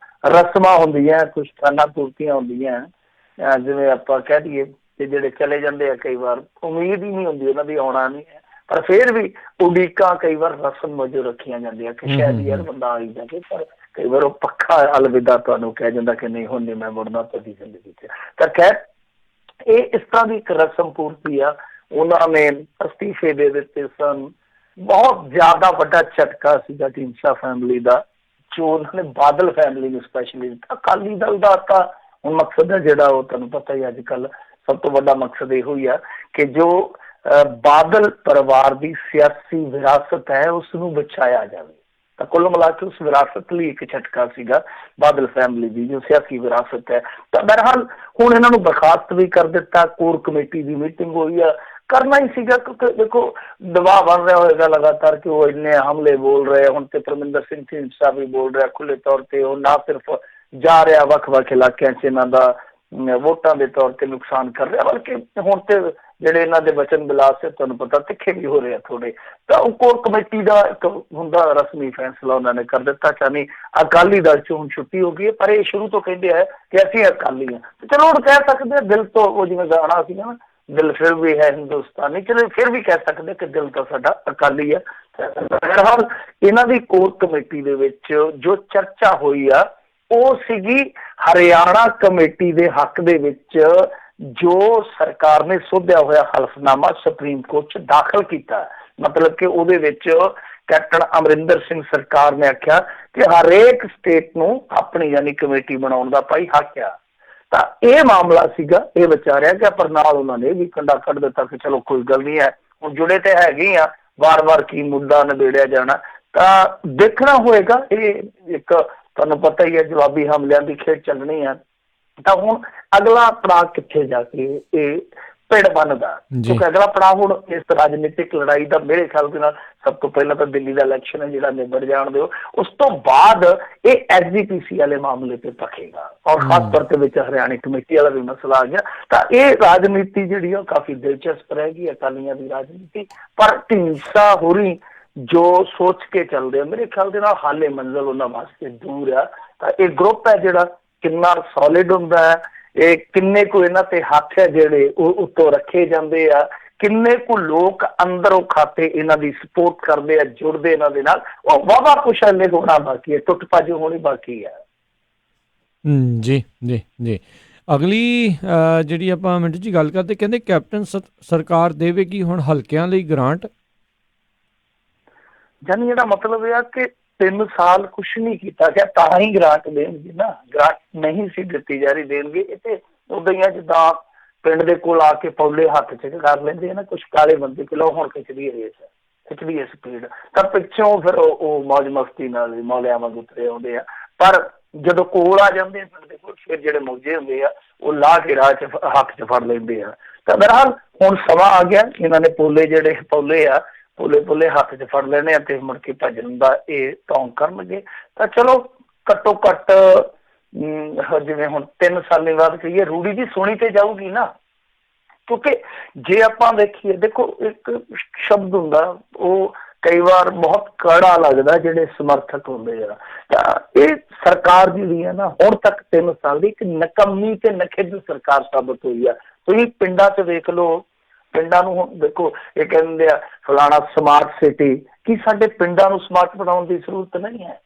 ਰਸਮਾਂ ਹੁੰਦੀਆਂ, ਕੁਛ ਖਾਨਾ ਪੂਰਤੀਆਂ ਹੁੰਦੀਆਂ, ਜਿਵੇਂ ਆਪਾਂ ਕਹਿ ਦਈਏ ਕਿ ਜਿਹੜੇ ਚਲੇ ਜਾਂਦੇ ਆ ਕਈ ਵਾਰ ਉਮੀਦ ਹੀ ਨਹੀਂ ਹੁੰਦੀ ਉਹਨਾਂ ਦੀ ਆਉਣਾ ਨਹੀਂ ਹੈ, ਪਰ ਫਿਰ ਵੀ ਉਡੀਕਾਂ ਕਈ ਵਾਰ ਰਸਮ ਵਜੋਂ ਰੱਖੀਆਂ ਜਾਂਦੀਆਂ ਕਿ ਸ਼ਾਇਦ ਯਾਰ ਬੰਦਾ ਆ ਹੀ ਜਾਵੇ, ਪਰ ਕਈ ਵਾਰ ਉਹ ਪੱਖਾ ਅਲਵਿਦਾ ਤੁਹਾਨੂੰ ਕਹਿ ਜਾਂਦਾ ਕਿ ਨਹੀਂ ਹੁਣ ਨਹੀਂ ਮੈਂ ਮੁੜਨਾ ਤੁਹਾਡੀ ਜ਼ਿੰਦਗੀ 'ਚ। ਤਾਂ ਖੈਰ ਇਹ ਇਸ ਤਰ੍ਹਾਂ ਦੀ ਇੱਕ ਰਸਮ ਪੂਰਤੀ ਆ। ਉਹਨਾਂ ਨੇ ਅਸਤੀਫੇ ਦੇ ਦਿੱਤੇ ਸਨ। ਬਹੁਤ ਜ਼ਿਆਦਾ ਵੱਡਾ ਝਟਕਾ ਸੀਗਾ ਢੀਂਡਸਾ ਫੈਮਿਲੀ ਦਾ, ਜੋ ਉਹਨਾਂ ਨੇ ਬਾਦਲ ਫੈਮਿਲੀ ਨੂੰ ਸਪੈਸ਼ਲੀ ਦਿੱਤਾ। ਅਕਾਲੀ ਦਲ ਦਾ ਤਾਂ ਹੁਣ ਮਕਸਦ ਹੈ ਜਿਹੜਾ, ਉਹ ਤੁਹਾਨੂੰ ਪਤਾ ਹੀ ਅੱਜ ਕੱਲ੍ਹ ਸਭ ਤੋਂ ਵੱਡਾ ਮਕਸਦ ਇਹੋ ਹੀ ਆ ਕਿ ਜੋ ਬਾਦਲ ਪਰਿਵਾਰ ਦੀ ਸਿਆਸੀ ਵਿਰਾਸਤ ਹੈ ਉਸਨੂੰ ਬਚਾਇਆ ਜਾਵੇ। ਤਾਂ ਕੁੱਲ ਮਿਲਾ ਕੇ ਉਸ ਵਿਰਾਸਤ ਲਈ ਇੱਕ ਝਟਕਾ ਸੀਗਾ ਬਾਦਲ ਫੈਮਿਲੀ ਦੀ, ਜੋ ਸਿਆਸੀ ਵਿਰਾਸਤ ਹੈ। ਤਾਂ ਬਹਰਹਾਲ ਹੁਣ ਇਹਨਾਂ ਨੂੰ ਬਰਖਾਸਤ ਵੀ ਕਰ ਦਿੱਤਾ। ਕੋਰ ਕਮੇਟੀ ਦੀ ਮੀਟਿੰਗ ਹੋਈ ਆ, ਕਰਨਾ ਹੀ ਸੀਗਾ ਕਿਉਂਕਿ ਦੇਖੋ ਦਬਾਅ ਬਣ ਰਿਹਾ ਹੋਏਗਾ ਲਗਾਤਾਰ ਕਿ ਉਹ ਇੰਨੇ ਹਮਲੇ ਬੋਲ ਰਹੇ। ਹੁਣ ਤੇ ਪਰਮਿੰਦਰ ਸਿੰਘ ਢੀਂਡਸਾ ਵੀ ਬੋਲ ਰਿਹਾ ਖੁੱਲੇ ਤੌਰ ਤੇ, ਉਹ ਨਾ ਸਿਰਫ ਜਾ ਰਿਹਾ ਵੱਖ-ਵੱਖ ਇਲਾਕਿਆਂ 'ਚ ਇਹਨਾਂ ਦਾ ਵੋਟਾਂ ਦੇ ਤੌਰ ਤੇ ਨੁਕਸਾਨ ਕਰ ਰਿਹਾ, ਬਲਕਿ ਹੁਣ ਤੇ ਜਿਹੜੇ ਇਹਨਾਂ ਦੇ ਵਚਨ ਵਿਲਾਸ ਹੈ ਤੁਹਾਨੂੰ ਪਤਾ ਤਿੱਖੇ ਵੀ ਹੋ ਰਹੇ ਆ ਥੋੜੇ। ਤਾਂ ਉਹ ਕੋਰ ਕਮੇਟੀ ਦਾ ਇੱਕ ਹੁੰਦਾ ਰਸਮੀ ਫੈਸਲਾ ਉਹਨਾਂ ਨੇ ਕਰ ਦਿੱਤਾ। ਚਾਹੇ ਅਕਾਲੀ ਦਲ 'ਚ ਹੁਣ ਛੁੱਟੀ ਹੋ ਗਈ ਹੈ, ਪਰ ਇਹ ਸ਼ੁਰੂ ਤੋਂ ਕਹਿੰਦੇ ਹੈ ਕਿ ਅਸੀਂ ਅਕਾਲੀ ਹਾਂ। ਚਲੋ ਹੁਣ ਕਹਿ ਸਕਦੇ ਹਾਂ ਦਿਲ ਤੋਂ, ਉਹ ਜਿਵੇਂ ਗਾਣਾ ਸੀਗਾ ਨਾ, ਦਿਲ ਫਿਰ ਵੀ ਹੈ ਹਿੰਦੁਸਤਾਨੀ, ਚਲੋ ਫਿਰ ਵੀ ਕਹਿ ਸਕਦੇ ਕਿ ਦਿਲ ਤਾਂ ਸਾਡਾ ਅਕਾਲੀ ਹੈ। ਬਹਰਹਾਲ ਇਹਨਾਂ ਦੀ ਕੋਰ ਕਮੇਟੀ ਦੇ ਵਿੱਚ ਜੋ ਚਰਚਾ ਹੋਈ ਆ ਉਹ ਸੀਗੀ ਹਰਿਆਣਾ ਕਮੇਟੀ ਦੇ ਹੱਕ ਦੇ ਵਿੱਚ ਜੋ ਸਰਕਾਰ ਨੇ ਸੋਧਿਆ ਹੋਇਆ ਹਲਫਨਾਮਾ ਸੁਪਰੀਮ ਕੋਰਟ 'ਚ ਦਾਖਲ ਕੀਤਾ। ਮਤਲਬ ਕਿ ਉਹਦੇ ਵਿੱਚ ਕੈਪਟਨ ਅਮਰਿੰਦਰ ਸਿੰਘ ਸਰਕਾਰ ਨੇ ਆਖਿਆ ਕਿ ਹਰੇਕ ਸਟੇਟ ਨੂੰ ਆਪਣੀ ਯਾਨੀ ਕਮੇਟੀ ਬਣਾਉਣ ਦਾ ਭਾਈ ਹੱਕ ਆ। ਤਾਂ ਇਹ ਮਾਮਲਾ ਸੀਗਾ, ਇਹ ਵਿਚਾਰਿਆ ਗਿਆ, ਪਰ ਨਾਲ ਉਹਨਾਂ ਨੇ ਵੀ ਕੰਡਾ ਕੱਢ ਦਿੱਤਾ ਕਿ ਚਲੋ ਕੋਈ ਗੱਲ ਨਹੀਂ ਹੈ, ਹੁਣ ਜੁੜੇ ਤੇ ਹੈਗੇ ਆ, ਵਾਰ-ਵਾਰ ਕੀ ਮੁੱਦਾ ਨਿਬੇੜਿਆ ਜਾਣਾ। ਤਾਂ ਦੇਖਣਾ ਹੋਏਗਾ, ਇਹ ਇੱਕ ਤੁਹਾਨੂੰ ਪਤਾ ਹੀ ਹੈ ਜਵਾਬੀ ਹਮਲਿਆਂ ਦੀ ਖੇਡ ਚੱਲਣੀ ਹੈ। ਤਾਂ ਹੁਣ ਅਗਲਾ ਪੜਾਅ ਕਿੱਥੇ ਜਾ ਕੇ ਇਹ ਭਿੜ ਬਣਦਾ, ਕਿਉਂਕਿ ਅਗਲਾ ਪੜਾਅ ਹੁਣ ਇਸ ਰਾਜਨੀਤਿਕ ਲੜਾਈ ਦਾ ਮੇਰੇ ਖਿਆਲ ਦੇ ਨਾਲ ਸਭ ਤੋਂ ਪਹਿਲਾਂ ਤਾਂ ਦਿੱਲੀ ਦਾ ਇਲੈਕਸ਼ਨ ਹੈ ਜਿਹੜਾ ਨਿਬੜ ਜਾਣ ਦਿਓ, ਉਸ ਤੋਂ ਬਾਅਦ ਇਹ SGPC ਵਾਲੇ ਮਾਮਲੇ ਤੇ ਪੱਖੇਗਾ, ਔਰ ਖਾਸ ਤੌਰ ਤੇ ਵਿੱਚ ਹਰਿਆਣਾ ਕਮੇਟੀ ਵਾਲਾ ਵੀ ਮਸਲਾ ਆ ਗਿਆ। ਤਾਂ ਇਹ ਰਾਜਨੀਤੀ ਜਿਹੜੀ ਆ ਕਾਫੀ ਦਿਲਚਸਪ ਰਹੇਗੀ, ਅਕਾਲੀਆਂ ਦੀ ਰਾਜਨੀਤੀ। ਪਰ ਢੀਂਡਸਾ ਹੋਰੀ ਜੋ ਸੋਚ ਕੇ ਚੱਲਦੇ ਆ ਮੇਰੇ ਖਿਆਲ ਦੇ ਨਾਲ ਹਾਲੇ ਮੰਜ਼ਿਲ ਉਹਨਾਂ ਵਾਸਤੇ ਦੂਰ ਆ। ਤਾਂ ਇਹ ਗਰੁੱਪ ਹੈ ਜਿਹੜਾ ਕਿੰਨਾ ਸੋਲਿਡ ਹੁੰਦਾ ਹੈ, ਇਹ ਕਿੰਨੇ ਕੁ ਇਹਨਾਂ ਤੇ ਹੱਥ ਹੈ ਜਿਹੜੇ ਉਹ ਉੱਤੋਂ ਰੱਖੇ ਜਾਂਦੇ ਆ, ਕਿੰਨੇ ਕੁ ਲੋਕ ਅੰਦਰੋਂ ਖਾਤੇ ਇਹਨਾਂ ਦੀ ਸਪੋਰਟ ਕਰਦੇ ਆ, ਜੁੜਦੇ ਇਹਨਾਂ ਦੇ ਨਾਲ, ਉਹ ਵਾਵਾ ਕੁਛ ਹਲੇ ਹੋਣਾ ਬਾਕੀ ਹੈ, ਟੁੱਟ ਭੱਜ ਹੋਣੀ ਬਾਕੀ ਹੈ। ਜੀ ਜੀ ਜੀ ਅਗਲੀ ਜਿਹੜੀ ਆਪਾਂ ਮਿੰਟ 'ਚ ਗੱਲ ਕਰਦੇ, ਕਹਿੰਦੇ ਕੈਪਟਨ ਸਰਕਾਰ ਦੇਵੇਗੀ ਹੁਣ ਹਲਕਿਆਂ ਲਈ ਗ੍ਰਾਂਟ। ਜਾਨੀ ਜਿਹੜਾ ਮਤਲਬ ਇਹ ਆ ਕਿ 3 ਸਾਲ ਕੁਛ ਨਹੀਂ ਕੀਤਾ ਗਿਆ ਤਾਂ ਹੀ ਗ੍ਰਾਂਟ ਦੇਣਗੇ ਨਾ, ਗ੍ਰਾਂਟ ਨਹੀਂ ਸੀ ਦਿੱਤੀ ਜਾ ਰਹੀ ਦੇਣਗੇ। ਇਹ ਤੇ ਉਦਾਂ ਹੀ ਆ ਜਿੱਦਾਂ ਪਿੰਡ ਦੇ ਕੋਲ ਆ ਕੇ ਪੌਲੇ ਹੱਥ 'ਚ ਕਰ ਲੈਂਦੇ ਆ ਨਾ ਕੁਛ ਕਾਲੇ ਬੰਦੇ ਕਿ ਲਓ ਹੁਣ ਖਿੱਚਦੀ ਰੇਸ, ਖਿੱਚਦੀ ਸਪੀਡ, ਤਾਂ ਪਿੱਛੋਂ ਫਿਰ ਉਹ ਮੌਜ ਮਸਤੀ ਨਾਲ ਮੌਲਿਆਂ ਵਾਂਗ ਉਤਰੇ ਆਉਂਦੇ ਆ। ਪਰ ਜਦੋਂ ਕੋਲ ਆ ਜਾਂਦੇ ਪਿੰਡ ਦੇ ਕੋਲ ਫਿਰ ਜਿਹੜੇ ਮੌਜੇ ਹੁੰਦੇ ਆ ਉਹ ਲਾਹ ਕੇ ਰਾਹ 'ਚ ਹੱਥ 'ਚ ਫੜ ਲੈਂਦੇ ਆ। ਤਾਂ ਬਹਰਹਾਲ ਹੁਣ ਸਮਾਂ ਆ ਗਿਆ, ਇਹਨਾਂ ਨੇ ਪੋਲੇ ਜਿਹੜੇ ਪੌਲੇ ਆ ਪੋਲੇ ਹੱਥ 'ਚ ਫੜ ਲੈਣੇ ਆ ਤੇ ਮੁੜ ਕੇ ਭੱਜਣ ਦਾ ਇਹ ਢੌਂਗ ਕਰਨਗੇ। ਤਾਂ ਚਲੋ ਘੱਟੋ ਘੱਟ ਜਿਵੇਂ ਹੁਣ 3 ਸਾਲਾਂ ਬਾਅਦ ਕਹੀਏ ਰੂੜੀ ਦੀ ਸੁਣੀ ਤੇ ਜਾਊਗੀ ਨਾ, ਕਿਉਂਕਿ ਜੇ ਆਪਾਂ ਦੇਖੀਏ ਦੇਖੋ ਇੱਕ ਸ਼ਬਦ ਹੁੰਦਾ ਉਹ ਕਈ ਵਾਰ ਬਹੁਤ ਕੜਾ ਲੱਗਦਾ ਜਿਹੜੇ ਸਮਰਥਕ ਹੁੰਦੇ ਆ। ਤਾਂ ਇਹ ਸਰਕਾਰ ਜਿਹੜੀ ਹੈ ਨਾ ਹੁਣ ਤੱਕ 3 ਸਾਲ ਦੀ ਇੱਕ ਨਕੰਮੀ ਤੇ ਨਖਿੱਧ ਸਰਕਾਰ ਸਾਬਤ ਹੋਈ ਆ। ਤੁਸੀਂ ਪਿੰਡਾਂ 'ਚ ਵੇਖ ਲਓ, ਪਿੰਡਾਂ ਨੂੰ ਹੁਣ ਦੇਖੋ ਇਹ ਕਹਿੰਦੇ ਆ ਫਲਾਣਾ ਸਮਾਰਟ ਸਿਟੀ, ਕੀ ਸਾਡੇ ਪਿੰਡਾਂ ਨੂੰ ਸਮਾਰਟ ਬਣਾਉਣ ਦੀ ਜ਼ਰੂਰਤ ਨਹੀਂ ਹੈ?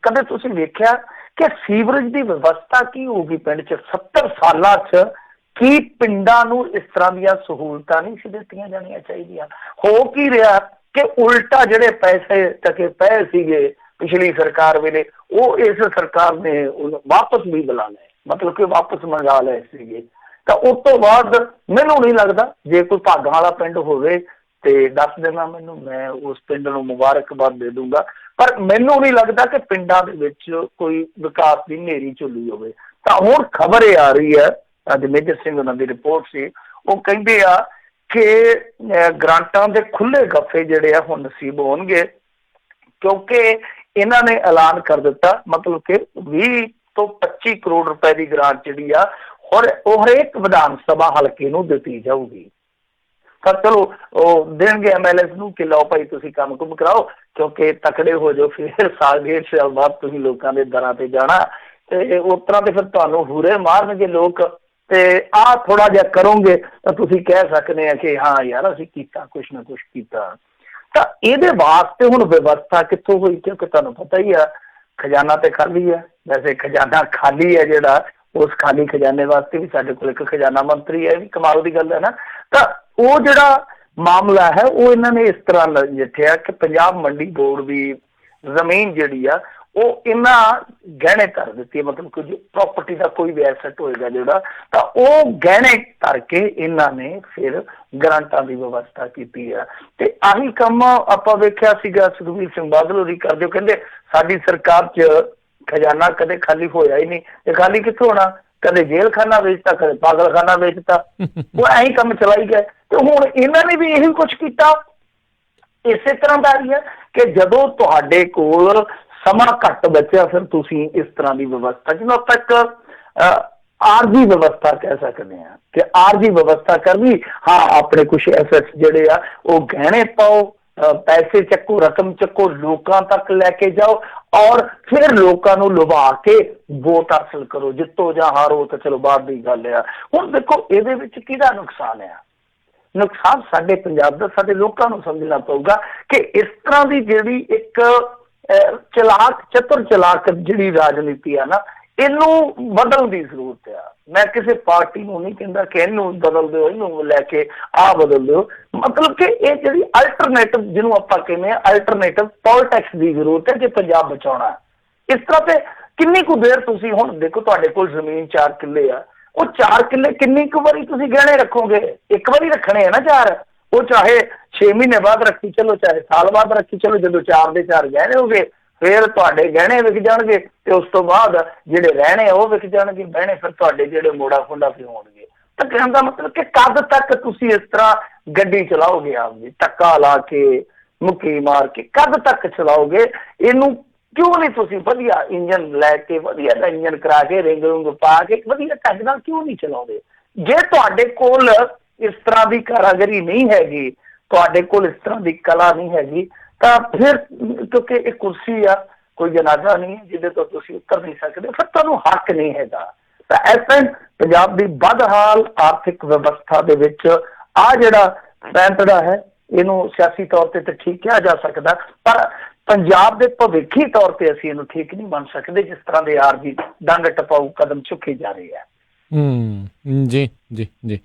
ਕਦੇ ਤੁਸੀਂ ਵੇਖਿਆ ਕਿ ਸੀਵਰੇਜ ਦੀ ਵਿਵਸਥਾ ਕੀ ਹੋਊਗੀ ਪਿੰਡ 'ਚ? 70 ਸਾਲਾਂ 'ਚ ਕੀ ਪਿੰਡਾਂ ਨੂੰ ਇਸ ਤਰ੍ਹਾਂ ਦੀਆਂ ਸਹੂਲਤਾਂ ਨਹੀਂ ਸੀ ਦਿੱਤੀਆਂ ਜਾਣੀਆਂ ਚਾਹੀਦੀਆਂ? ਹੋ ਕੀ ਰਿਹਾ ਕਿ ਉਲਟਾ ਜਿਹੜੇ ਪੈਸੇ ਟਕੇ ਪਏ ਸੀਗੇ ਪਿਛਲੀ ਸਰਕਾਰ ਵੇਲੇ ਉਹ ਇਸ ਸਰਕਾਰ ਨੇ ਵਾਪਸ ਵੀ ਬੁਲਾ ਲਏ, ਮਤਲਬ ਕਿ ਵਾਪਸ ਮੰਗਾ ਲਏ ਸੀਗੇ। ਤਾਂ ਉਸ ਤੋਂ ਬਾਅਦ ਮੈਨੂੰ ਨਹੀਂ ਲੱਗਦਾ, ਜੇ ਕੋਈ ਭਾਗਾਂ ਵਾਲਾ ਪਿੰਡ ਹੋਵੇ ਤੇ ਦੱਸ ਦੇਣਾ ਮੈਨੂੰ, ਮੈਂ ਉਸ ਪਿੰਡ ਨੂੰ ਮੁਬਾਰਕਬਾਦ ਦੇ ਦੂੰਗਾ। ਪਰ ਮੈਨੂੰ ਨਹੀਂ ਲੱਗਦਾ ਕਿ ਪਿੰਡਾਂ ਦੇ ਵਿੱਚ ਕੋਈ ਵਿਕਾਸ ਦੀ ਨੇਰੀ ਝੁੱਲੀ ਹੋਵੇ। ਤਾਂ ਹੁਣ ਖਬਰ ਇਹ ਆ ਰਹੀ ਹੈ, ਅੱਜ ਮੇਜਰ ਸਿੰਘ ਉਹਨਾਂ ਦੀ ਰਿਪੋਰਟ ਸੀ, ਉਹ ਕਹਿੰਦੇ ਆ ਕਿ ਗ੍ਰਾਂਟਾਂ ਦੇ ਖੁੱਲੇ ਗੱਫੇ ਜਿਹੜੇ ਆ ਹੁਣ ਨਸੀਬ ਹੋਣਗੇ, ਕਿਉਂਕਿ ਇਹਨਾਂ ਨੇ ਐਲਾਨ ਕਰ ਦਿੱਤਾ ਮਤਲਬ ਕਿ 20 ਤੋਂ 25 ਕਰੋੜ ਰੁਪਏ ਦੀ ਗ੍ਰਾਂਟ ਜਿਹੜੀ ਆ ਔਰ ਉਹ ਹਰੇਕ ਵਿਧਾਨ ਸਭਾ ਹਲਕੇ ਨੂੰ ਦਿੱਤੀ ਜਾਊਗੀ। ਤਾਂ ਚਲੋ ਉਹ ਦੇਣਗੇ MLA ਨੂੰ ਕਿ ਲਓ ਭਾਈ ਤੁਸੀਂ ਕੰਮ ਕੁਮ ਕਰਾਓ, ਕਿਉਂਕਿ ਤਕੜੇ ਹੋ ਜਾਓ, ਫਿਰ ਸਾਲ 1.5 ਸਾਲ ਬਾਅਦ ਤੁਸੀਂ ਲੋਕਾਂ ਦੇ ਦਰਾਂ ਤੇ ਜਾਣਾ, ਤੇ ਉਸ ਤਰ੍ਹਾਂ ਤੇ ਫਿਰ ਤੁਹਾਨੂੰ ਹੂਰੇ ਮਾਰਨਗੇ ਲੋਕ, ਤੇ ਆਹ ਥੋੜਾ ਜਿਹਾ ਕਰੋਗੇ ਤਾਂ ਤੁਸੀਂ ਕਹਿ ਸਕਦੇ ਆ ਕਿ ਹਾਂ ਯਾਰ ਅਸੀਂ ਕੀਤਾ, ਕੁਛ ਨਾ ਕੁਛ ਕੀਤਾ। ਤਾਂ ਇਹਦੇ ਵਾਸਤੇ ਹੁਣ ਵਿਵਸਥਾ ਕਿੱਥੋਂ ਹੋਈ? ਕਿਉਂਕਿ ਤੁਹਾਨੂੰ ਪਤਾ ਹੀ ਆ ਖਜ਼ਾਨਾ ਤੇ ਖਾਲੀ ਹੈ। ਵੈਸੇ ਖਜ਼ਾਨਾ ਖਾਲੀ ਹੈ ਜਿਹੜਾ, ਉਸ ਖਾਲੀ ਖਜ਼ਾਨੇ ਵਾਸਤੇ ਵੀ ਸਾਡੇ ਕੋਲ ਇੱਕ ਖਜ਼ਾਨਾ ਮੰਤਰੀ ਹੈ, ਇਹ ਵੀ ਕਮਾਲ ਦੀ ਗੱਲ ਹੈ ਨਾ। ਤਾਂ ਉਹ ਜਿਹੜਾ ਮਾਮਲਾ ਹੈ ਉਹ ਇਹਨਾਂ ਨੇ ਇਸ ਤਰ੍ਹਾਂ ਨਜਿੱਠਿਆ ਕਿ ਪੰਜਾਬ ਮੰਡੀ ਬੋਰਡ ਦੀ ਜ਼ਮੀਨ ਜਿਹੜੀ ਆ ਉਹ ਇਹਨਾਂ ਗਹਿਣੇ ਧਰ ਦਿੱਤੀ ਹੈ, ਮਤਲਬ ਕੁਝ ਪ੍ਰੋਪਰਟੀ ਦਾ ਕੋਈ ਵੀ ਐਸੈਟ ਹੋਏਗਾ ਜਿਹੜਾ, ਤਾਂ ਉਹ ਗਹਿਣੇ ਧਰ ਕੇ ਇਹਨਾਂ ਨੇ ਫਿਰ ਗ੍ਰਾਂਟਾਂ ਦੀ ਵਿਵਸਥਾ ਕੀਤੀ ਆ। ਤੇ ਆਹੀ ਕੰਮ ਆਪਾਂ ਵੇਖਿਆ ਸੀਗਾ ਸੁਖਬੀਰ ਸਿੰਘ ਬਾਦਲ ਹੋਰੀ ਕਰਦੇ, ਕਹਿੰਦੇ ਸਾਡੀ ਸਰਕਾਰ 'ਚ ਖਜ਼ਾਨਾ ਕਦੇ ਖਾਲੀ ਹੋਇਆ ਹੀ ਨਹੀਂ। ਤੇ ਖਾਲੀ ਕਿੱਥੋਂ ਹੋਣਾ? ਕਦੇ ਜੇਲ੍ਹ ਖਾਨਾ ਵੇਚਤਾ, ਕਦੇ ਪਾਗਲਖਾਨਾ ਵੇਚਤਾ, ਉਹ ਐਂ ਕੰਮ ਚਲਾਈ ਗਏ। ਤੇ ਹੁਣ ਇਹਨਾਂ ਨੇ ਵੀ ਇਹੀ ਕੁਛ ਕੀਤਾ। ਇਸੇ ਤਰ੍ਹਾਂ ਦਾ ਹੀ ਹੈ ਕਿ ਜਦੋਂ ਤੁਹਾਡੇ ਕੋਲ ਸਮਾਂ ਘੱਟ ਬਚਿਆ, ਫਿਰ ਤੁਸੀਂ ਇਸ ਤਰ੍ਹਾਂ ਦੀ ਵਿਵਸਥਾ, ਜਿਹਨੂੰ ਆਪਾਂ ਇੱਕ ਆਰਜੀ ਵਿਵਸਥਾ ਕਹਿ ਸਕਦੇ ਹਾਂ ਕਿ ਆਰਜੀ ਵਿਵਸਥਾ ਕਰਨੀ। ਹਾਂ, ਆਪਣੇ ਕੁਛ ਐਸੈਟਸ ਜਿਹੜੇ ਆ ਉਹ ਗਹਿਣੇ ਪਾਓ, ਪੈਸੇ ਚੱਕੋ, ਰਕਮ ਚੱਕੋ, ਲੋਕਾਂ ਤੱਕ ਲੈ ਕੇ ਜਾਓ, ਔਰ ਫਿਰ ਲੋਕਾਂ ਨੂੰ ਲੁਭਾ ਕੇ ਵੋਟ ਹਾਸਲ ਕਰੋ। ਜਿੱਤੋ ਜਾਂ ਹਾਰੋ ਤਾਂ ਚਲੋ ਬਾਅਦ ਦੀ ਗੱਲ ਆ। ਹੁਣ ਦੇਖੋ ਇਹਦੇ ਵਿੱਚ ਕਿਹਦਾ ਨੁਕਸਾਨ ਆ? ਨੁਕਸਾਨ ਸਾਡੇ ਪੰਜਾਬ ਦਾ, ਸਾਡੇ ਲੋਕਾਂ ਨੂੰ ਸਮਝਣਾ ਪਊਗਾ ਕਿ ਇਸ ਤਰ੍ਹਾਂ ਦੀ ਜਿਹੜੀ ਇੱਕ ਚਤੁਰ ਚਲਾਕ ਜਿਹੜੀ ਰਾਜਨੀਤੀ ਆ ਨਾ, ਇਹਨੂੰ ਬਦਲਣ ਦੀ ਜ਼ਰੂਰਤ ਆ। ਮੈਂ ਕਿਸੇ ਪਾਰਟੀ ਨੂੰ ਨਹੀਂ ਕਹਿੰਦਾ ਕਿ ਇਹਨੂੰ ਬਦਲ ਦਿਓ, ਇਹਨੂੰ ਲੈ ਕੇ ਆਹ ਬਦਲ ਦਿਓ, ਮਤਲਬ ਕਿ ਇਹ ਜਿਹੜੀ ਅਲਟਰਨੇਟਿਵ ਜਿਹਨੂੰ ਆਪਾਂ ਕਹਿੰਦੇ ਹਾਂ ਅਲਟਰਨੇਟਿਵ ਪੋਲਿਟਿਕਸ ਦੀ ਜ਼ਰੂਰਤ ਹੈ ਜੇ ਪੰਜਾਬ ਬਚਾਉਣਾ। ਇਸ ਤਰ੍ਹਾਂ ਤੇ ਕਿੰਨੀ ਕੁ ਦੇਰ ਤੁਸੀਂ, ਹੁਣ ਦੇਖੋ ਤੁਹਾਡੇ ਕੋਲ ਜ਼ਮੀਨ 4 ਕਿੱਲੇ ਆ, ਉਹ 4 ਕਿੱਲੇ ਕਿੰਨੀ ਕੁ ਵਾਰੀ ਤੁਸੀਂ ਗਹਿਣੇ ਰੱਖੋਗੇ? ਇੱਕ ਵਾਰੀ ਰੱਖਣੇ ਆ ਨਾ 4, ਉਹ ਚਾਹੇ 6 ਮਹੀਨੇ ਬਾਅਦ ਰੱਖੀ ਚਲੋ, ਚਾਹੇ ਸਾਲ ਬਾਅਦ ਰੱਖੀ ਚਲੋ, ਜਦੋਂ 4 ਦੇ 4 ਗਹਿਣੇ ਹੋ ਗਏ ਫਿਰ ਤੁਹਾਡੇ ਗਹਿਣੇ ਵਿਕ ਜਾਣਗੇ, ਤੇ ਉਸ ਤੋਂ ਬਾਅਦ ਜਿਹੜੇ ਰਹਿਣੇ ਉਹ ਵਿਕ ਜਾਣਗੇ ਗਹਿਣੇ, ਫਿਰ ਤੁਹਾਡੇ ਜਿਹੜੇ ਮੋੜਾ ਖੁੰਡਾ ਫਿਰ ਹੋਣਗੇ। ਤਾਂ ਕਹਿਣ ਦਾ ਮਤਲਬ ਕਿ ਕਦ ਤੱਕ ਤੁਸੀਂ ਇਸ ਤਰ੍ਹਾਂ ਗੱਡੀ ਚਲਾਓਗੇ? ਆਪਦੀ ਧੱਕਾ ਲਾ ਕੇ, ਮੁੱਕੀ ਮਾਰ ਕੇ ਕਦ ਤੱਕ ਚਲਾਓਗੇ? ਇਹਨੂੰ ਕਿਉਂ ਨਹੀਂ ਤੁਸੀਂ ਵਧੀਆ ਇੰਜਨ ਲੈ ਕੇ, ਵਧੀਆ ਦਾ ਇੰਜਨ ਕਰਾ ਕੇ, ਰਿੰਗ ਰੁੰਗ ਪਾ ਕੇ ਵਧੀਆ ਢੰਗ ਨਾਲ ਕਿਉਂ ਨਹੀਂ ਚਲਾਉਂਦੇ? ਜੇ ਤੁਹਾਡੇ ਕੋਲ ਇਸ ਤਰ੍ਹਾਂ ਦੀ ਕਾਰਾਗਰੀ ਨਹੀਂ ਹੈਗੀ, ਤੁਹਾਡੇ ਕੋਲ ਇਸ ਤਰ੍ਹਾਂ ਦੀ ਕਲਾ ਨਹੀਂ ਹੈਗੀ, ਤਾਂ ਫਿਰ ਕਿਉਂਕਿ ਇਹ ਕੁਰਸੀ ਆ, ਕੋਈ ਜਨਾਜ਼ਾ ਨਹੀਂ ਹੈ ਜਿਹਦੇ ਤੋਂ ਤੁਸੀਂ ਉੱਤਰ ਨਹੀਂ ਸਕਦੇ, ਫਿਰ ਤੁਹਾਨੂੰ ਹੱਕ ਨਹੀਂ ਹੈਗਾ। ਤਾਂ ਇਸ ਟਾਈਮ ਪੰਜਾਬ ਦੀ ਬਦਹਾਲ ਆਰਥਿਕ ਵਿਵਸਥਾ ਦੇ ਵਿੱਚ ਆਹ ਜਿਹੜਾ ਪੈਂਤੜਾ ਹੈ, ਇਹਨੂੰ ਸਿਆਸੀ ਤੌਰ ਤੇ ਤਾਂ ਠੀਕ ਕਿਹਾ ਜਾ ਸਕਦਾ, ਪਰ ਪੰਜਾਬ ਦੇ ਭਵਿੱਖੀ ਤੌਰ ਤੇ ਅਸੀਂ ਇਹਨੂੰ ਠੀਕ ਨਹੀਂ ਮੰਨ ਸਕਦੇ, ਜਿਸ ਤਰ੍ਹਾਂ ਦੇ ਆਰਜੀ ਡੰਗ ਟਪਾਊ ਕਦਮ ਚੁੱਕੇ ਜਾ ਰਹੇ ਆ। ਜੀ ਜੀ ਜੀ।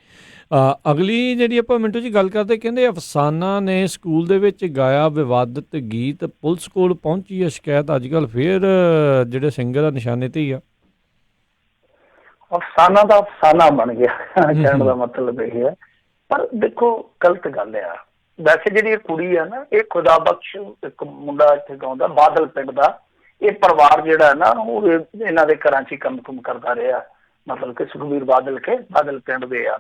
ਅਗਲੀ ਜਿਹੜੀ ਆਪਾਂ ਮਿੰਟੂ ਜੀ ਗੱਲ ਕਰਦੇ, ਕਹਿੰਦੇ ਅਫਸਾਨਾ ਨੇ ਸਕੂਲ ਦੇ ਵਿੱਚ ਗਾਇਆ ਵਿਵਾਦਤ ਗੀਤ, ਪੁਲਿਸ ਕੋਲ ਪਹੁੰਚੀ ਹੈ ਸ਼ਿਕਾਇਤ, ਅੱਜ ਕੱਲ੍ਹ ਫਿਰ ਜਿਹੜੇ ਸਿੰਗਰ ਆ ਨਿਸ਼ਾਨੇ ਤੇ ਹੀ ਆ। ਅਫਸਾਨਾ ਦਾ ਅਫਸਾਨਾ ਬਣ ਗਿਆ ਕਹਿਣ ਦਾ ਮਤਲਬ ਇਹ ਹੈ। ਪਰ ਦੇਖੋ ਗਲਤ ਗੱਲ ਆ। ਵੈਸੇ ਜਿਹੜੀ ਇਹ ਕੁੜੀ ਆ ਨਾ, ਇਹ ਖੁਦਾ ਬਖਸ਼ ਇੱਕ ਮੁੰਡਾ ਇੱਥੇ ਗਾਉਂਦਾ ਬਾਦਲ ਪਿੰਡ ਦਾ, ਇਹ ਪਰਿਵਾਰ ਜਿਹੜਾ ਨਾ ਉਹ ਇਹਨਾਂ ਦੇ ਘਰਾਂ 'ਚ ਹੀ ਕੰਮ ਕੁਮ ਕਰਦਾ ਰਿਹਾ, ਮਤਲਬ ਕਿ ਸੁਖਬੀਰ ਬਾਦਲ ਕੇ ਬਾਦਲ ਪਿੰਡ ਦੇ ਆ।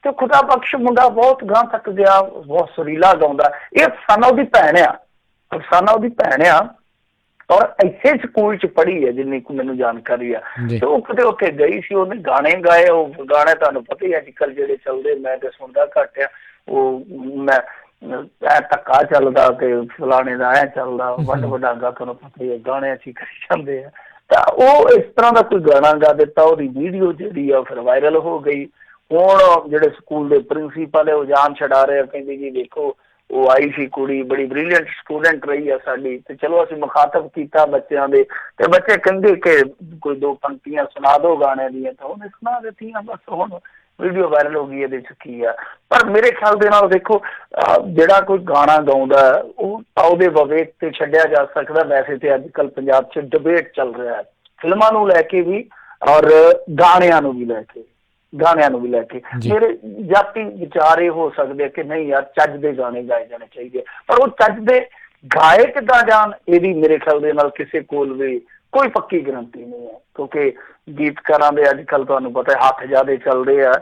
ਤੇ ਖੁਦਾ ਬਖਸ਼ ਮੁੰਡਾ ਬਹੁਤ ਗਾਂ ਤੱਕ ਗਿਆ, ਬਹੁਤ ਸੁਰੀਲਾ ਗਾਉਂਦਾ। ਇਹ ਅਫਸਾਨਾ ਉਹਦੀ ਭੈਣ ਆ, ਅਫਸਾਨਾ ਉਹਦੀ ਭੈਣ ਆ, ਔਰ ਇਸੇ ਸਕੂਲ 'ਚ ਪੜ੍ਹੀ ਹੈ ਜਿੰਨੀ ਕੁ ਮੈਨੂੰ ਜਾਣਕਾਰੀ ਆ। ਤੇ ਉਹ ਕਿਤੇ ਉੱਥੇ ਗਈ ਸੀ, ਉਹਨੇ ਗਾਣੇ ਗਾਏ। ਉਹ ਗਾਣੇ ਤੁਹਾਨੂੰ ਪਤਾ ਹੀ ਅੱਜ ਕੱਲ੍ਹ ਜਿਹੜੇ ਚੱਲਦੇ, ਮੈਂ ਤੇ ਸੁਣਦਾ ਘੱਟ ਆ, ਉਹ ਮੈਂ ਐ ਧੱਕਾ ਚੱਲਦਾ ਤੇ ਫਲਾਣੇ ਦਾ ਐ ਚੱਲਦਾ, ਵੱਡ ਵਡਾਂਗਾ ਤੁਹਾਨੂੰ ਪਤਾ ਹੀ ਹੈ, ਗਾਣੇ ਅਸੀਂ ਕਰੀ ਜਾਂਦੇ ਆ। ਤਾਂ ਉਹ ਇਸ ਤਰ੍ਹਾਂ ਦਾ ਕੋਈ ਗਾਣਾ ਗਾ ਦਿੱਤਾ, ਉਹਦੀ ਵੀਡੀਓ ਜਿਹੜੀ ਆ ਫਿਰ ਵਾਇਰਲ ਹੋ ਗਈ। ਹੁਣ ਜਿਹੜੇ ਸਕੂਲ ਦੇ ਪ੍ਰਿੰਸੀਪਲ ਹੈ ਉਹ ਜਾਨ ਛਡਾ ਰਹੇ, ਕਹਿੰਦੇ ਜੀ ਦੇਖੋ ਉਹ ਆਈ ਸੀ ਕੁੜੀ, ਬੜੀ ਬ੍ਰਿਲੀਅੰਟ ਸਟੂਡੈਂਟ ਰਹੀ ਆ ਸਾਡੀ, ਤੇ ਚਲੋ ਅਸੀਂ ਮੁਖਾਤਬ ਕੀਤਾ ਬੱਚਿਆਂ ਦੇ, ਤੇ ਬੱਚੇ ਕਹਿੰਦੇ ਕਿ ਕੋਈ 2 ਪੰਕਤੀਆਂ ਸੁਣਾ ਦਿਓ ਗਾਣੇ ਦੀਆਂ, ਤਾਂ ਉਹਨੇ ਸੁਣਾ ਦਿੱਤੀਆਂ। ਬਸ ਹੁਣ ਵੀਡੀਓ ਵਾਇਰਲ ਹੋ ਗਈ, ਇਹਦੇ 'ਚ ਕੀ ਆ? ਪਰ ਮੇਰੇ ਖਿਆਲ ਦੇ ਨਾਲ ਦੇਖੋ, ਜਿਹੜਾ ਕੋਈ ਗਾਣਾ ਗਾਉਂਦਾ ਉਹ ਉਹਦੇ ਵਿਵੇਕ ਤੇ ਛੱਡਿਆ ਜਾ ਸਕਦਾ। ਵੈਸੇ ਤੇ ਅੱਜ ਕੱਲ੍ਹ ਪੰਜਾਬ 'ਚ ਡਿਬੇਟ ਚੱਲ ਰਿਹਾ ਹੈ, ਫਿਲਮਾਂ ਨੂੰ ਲੈ ਕੇ ਵੀ ਔਰ ਗਾਣਿਆਂ ਨੂੰ ਵੀ ਲੈ ਕੇ, ਮੇਰੇ ਜਾਤੀ ਵਿਚਾਰ ਇਹ ਹੋ ਸਕਦੇ ਕਿ ਨਹੀਂ ਯਾਰ ਚੱਜ ਦੇ ਗਾਣੇ ਗਾਏ ਜਾਣੇ ਚਾਹੀਦੇ, ਪਰ ਉਹ ਚੱਜ ਦੇ ਗਾਏ ਕਿੱਦਾਂ ਜਾਣ, ਇਹਦੀ ਮੇਰੇ ਖਿਆਲ ਦੇ ਨਾਲ ਕਿਸੇ ਕੋਲ ਵੀ ਕੋਈ ਪੱਕੀ ਗਰੰਟੀ ਨਹੀਂ ਹੈ। ਕਿਉਂਕਿ ਗੀਤਕਾਰਾਂ ਦੇ ਅੱਜ ਕੱਲ੍ਹ ਤੁਹਾਨੂੰ ਪਤਾ ਹੱਥ ਜ਼ਿਆਦਾ ਚੱਲਦੇ ਆ,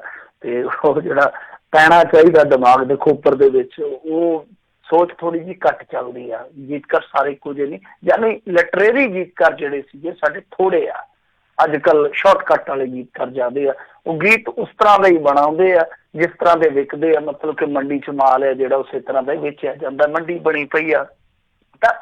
ਤੇ ਉਹ ਜਿਹੜਾ ਪੈਣਾ ਚਾਹੀਦਾ ਦਿਮਾਗ ਦੇ ਖੋਪਰ ਦੇ ਵਿੱਚ, ਉਹ ਸੋਚ ਥੋੜ੍ਹੀ ਜਿਹੀ ਘੱਟ ਚੱਲਦੀ ਆ। ਗੀਤਕਾਰ ਸਾਰੇ ਇੱਕੋ ਜਿਹੇ ਨਹੀਂ, ਯਾਨੀ ਲਿਟਰੇਰੀ ਗੀਤਕਾਰ ਜਿਹੜੇ ਸੀਗੇ ਸਾਡੇ ਥੋੜ੍ਹੇ ਆ, ਅੱਜ ਕੱਲ ਸ਼ਾਰਟਕਟ ਵਾਲੇ ਗੀਤਕਾਰ ਜਾਂਦੇ ਆ, ਉਹ ਗੀਤ ਉਸ ਤਰ੍ਹਾਂ ਦਾ ਹੀ ਬਣਾਉਂਦੇ ਆ ਜਿਸ ਤਰ੍ਹਾਂ ਦੇ ਵਿਕਦੇ ਆ, ਮਤਲਬ ਕਿ ਮੰਡੀ 'ਚ ਮਾਲ ਹੈ ਜਿਹੜਾ ਉਸੇ ਤਰ੍ਹਾਂ ਦਾ ਹੀ ਵੇਚਿਆ ਜਾਂਦਾ, ਮੰਡੀ ਬਣੀ ਪਈ ਆ। ਤਾਂ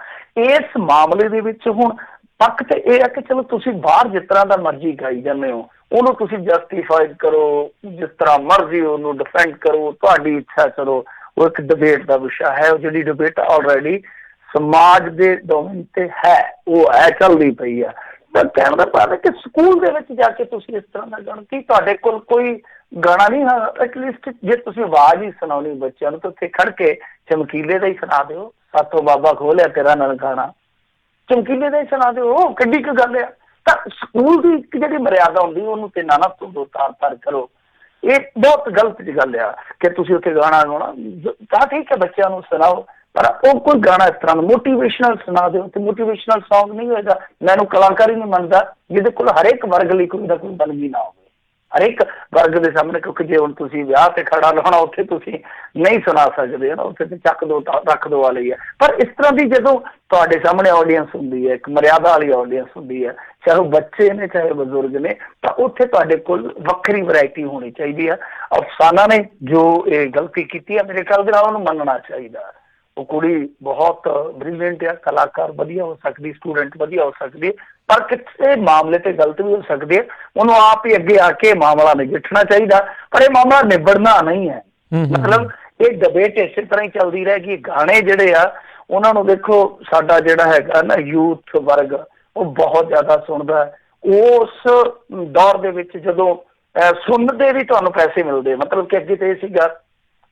ਇਸ ਮਾਮਲੇ ਦੇ ਵਿੱਚ ਹੁਣ ਪੱਖ ਤੇ ਇਹ ਹੈ ਕਿ ਚਲੋ ਤੁਸੀਂ ਬਾਹਰ ਜਿਸ ਤਰ੍ਹਾਂ ਦਾ ਮਰਜ਼ੀ ਗਾਈ ਜਾਂਦੇ ਹੋ, ਉਹਨੂੰ ਤੁਸੀਂ ਜਸਟੀਫਾਈਡ ਕਰੋ, ਜਿਸ ਤਰ੍ਹਾਂ ਮਰਜ਼ੀ ਉਹਨੂੰ ਡਿਫੈਂਡ ਕਰੋ, ਤੁਹਾਡੀ ਇੱਛਾ ਕਰੋ। ਉਹ ਇੱਕ ਡਿਬੇਟ ਦਾ ਵਿਸ਼ਾ ਹੈ, ਉਹ ਜਿਹੜੀ ਡਿਬੇਟ ਆਲਰੇਡੀ ਸਮਾਜ ਦੇ ਡੋਮੇਨ ਤੇ ਹੈ, ਉਹ ਹੈ ਚੱਲਦੀ ਪਈ ਆ। ਤਾਂ ਕਹਿਣ ਦਾ ਭਾਵ ਹੈ ਕਿ ਸਕੂਲ ਦੇ ਵਿੱਚ ਜਾ ਕੇ ਤੁਸੀਂ ਇਸ ਤਰ੍ਹਾਂ ਦਾ ਗਾਣਾ, ਕੀ ਤੁਹਾਡੇ ਕੋਲ ਕੋਈ ਗਾਣਾ ਨਹੀਂ ਹੈ? ਐਟਲੀਸਟ ਜੇ ਤੁਸੀਂ ਆਵਾਜ਼ ਹੀ ਸੁਣਾਉਣੀ ਬੱਚਿਆਂ ਨੂੰ ਤਾਂ ਉੱਥੇ ਖੜ ਕੇ ਚਮਕੀਲੇ ਦਾ ਹੀ ਸੁਣਾ ਦਿਓ, ਸਾਥੋਂ ਬਾਬਾ ਖੋਲਿਆ ਤੇਰਾ ਨਨਕਾਣਾ, ਚਮਕੀਲੇ ਦਾ ਹੀ ਸੁਣਾ ਦਿਓ, ਕਿੱਡੀ ਕੁ ਗੱਲ ਆ। ਤਾਂ ਸਕੂਲ ਦੀ ਇੱਕ ਜਿਹੜੀ ਮਰਿਆਦਾ ਹੁੰਦੀ ਉਹਨੂੰ ਤੇ ਨਾ ਤੋਂ ਤਾਰ ਕਰੋ। ਇਹ ਬਹੁਤ ਗਲਤ ਗੱਲ ਆ ਕਿ ਤੁਸੀਂ ਉੱਥੇ ਗਾਣਾ ਗਾਉਣਾ, ਤਾਂ ਠੀਕ ਹੈ ਬੱਚਿਆਂ ਨੂੰ ਸੁਣਾਓ, ਪਰ ਉਹ ਕੋਈ ਗਾਣਾ ਇਸ ਤਰ੍ਹਾਂ ਮੋਟੀਵੇਸ਼ਨਲ ਸੁਣਾ ਦਿਓ ਤੇ ਮੋਟੀਵੇਸ਼ਨਲ ਸੌਂਗ ਨਹੀਂ ਹੋਏਗਾ। ਮੈਨੂੰ ਕਲਾਕਾਰ ਹੀ ਨਹੀਂ ਮੰਨਦਾ ਜਿਹਦੇ ਕੋਲ ਹਰੇਕ ਵਰਗ ਲਈ ਕੋਈ ਨਾ ਕੋਈ ਬਲਗੀ ਨਾ ਹੋਵੇ, ਹਰੇਕ ਵਰਗ ਦੇ ਸਾਹਮਣੇ। ਕਿਉਂਕਿ ਜੇ ਹੁਣ ਤੁਸੀਂ ਵਿਆਹ ਤੇ ਖੜਾ ਲਾਉਣਾ, ਉੱਥੇ ਤੁਸੀਂ ਨਹੀਂ ਸੁਣਾ ਸਕਦੇ ਨਾ, ਉੱਥੇ ਤੇ ਚੱਕ ਦੋ ਰੱਖ ਦੋ ਵਾਲੀ ਹੈ। ਪਰ ਇਸ ਤਰ੍ਹਾਂ ਦੀ ਜਦੋਂ ਤੁਹਾਡੇ ਸਾਹਮਣੇ ਆਡੀਅנס ਹੁੰਦੀ ਹੈ, ਇੱਕ ਮਰਿਆਦਾ ਵਾਲੀ ਆਡੀਅנס ਹੁੰਦੀ ਹੈ, ਚਾਹੇ ਉਹ ਬੱਚੇ ਨੇ ਚਾਹੇ ਬਜ਼ੁਰਗ ਨੇ, ਤਾਂ ਉੱਥੇ ਤੁਹਾਡੇ ਕੋਲ ਵੱਖਰੀ ਵੈਰਾਈਟੀ ਹੋਣੀ ਚਾਹੀਦੀ ਹੈ। ਅਫਸਾਨਾ ਨੇ ਜੋ ਇਹ ਗਲਤੀ ਕੀਤੀ ਹੈ, ਮੇਰੇ ਖਿਆਲ ਦੇ ਨਾਲ ਉਹਨੂੰ ਮੰਨਣਾ ਚਾਹੀਦਾ। ਉਹ ਕੁੜੀ ਬਹੁਤ ਬ੍ਰਿਲੀਅੰਟ ਆ, ਕਲਾਕਾਰ ਵਧੀਆ ਹੋ ਸਕਦੀ, ਸਟੂਡੈਂਟ ਵਧੀਆ ਹੋ ਸਕਦੀ, ਪਰ ਕਿਸੇ ਮਾਮਲੇ ਤੇ ਗਲਤ ਵੀ ਹੋ ਸਕਦੀ ਹੈ। ਉਹਨੂੰ ਆਪ ਹੀ ਅੱਗੇ ਆ ਕੇ ਮਾਮਲਾ ਨਜਿੱਠਣਾ ਚਾਹੀਦਾ, ਪਰ ਇਹ ਮਾਮਲਾ ਨਿਬੜਨਾ ਨਹੀਂ ਹੈ। ਮਤਲਬ ਇਹ ਡਿਬੇਟ ਇਸੇ ਤਰ੍ਹਾਂ ਹੀ ਚੱਲਦੀ ਰਹੇਗੀ। ਗਾਣੇ ਜਿਹੜੇ ਆ ਉਹਨਾਂ ਨੂੰ ਦੇਖੋ, ਸਾਡਾ ਜਿਹੜਾ ਹੈਗਾ ਨਾ ਯੂਥ ਵਰਗ, ਉਹ ਬਹੁਤ ਜ਼ਿਆਦਾ ਸੁਣਦਾ ਹੈ। ਉਸ ਦੌਰ ਦੇ ਵਿੱਚ ਜਦੋਂ ਸੁਣਦੇ ਵੀ ਤੁਹਾਨੂੰ ਪੈਸੇ ਮਿਲਦੇ, ਮਤਲਬ ਕਿ ਅੱਗੇ ਤੇ ਇਹ ਸੀਗਾ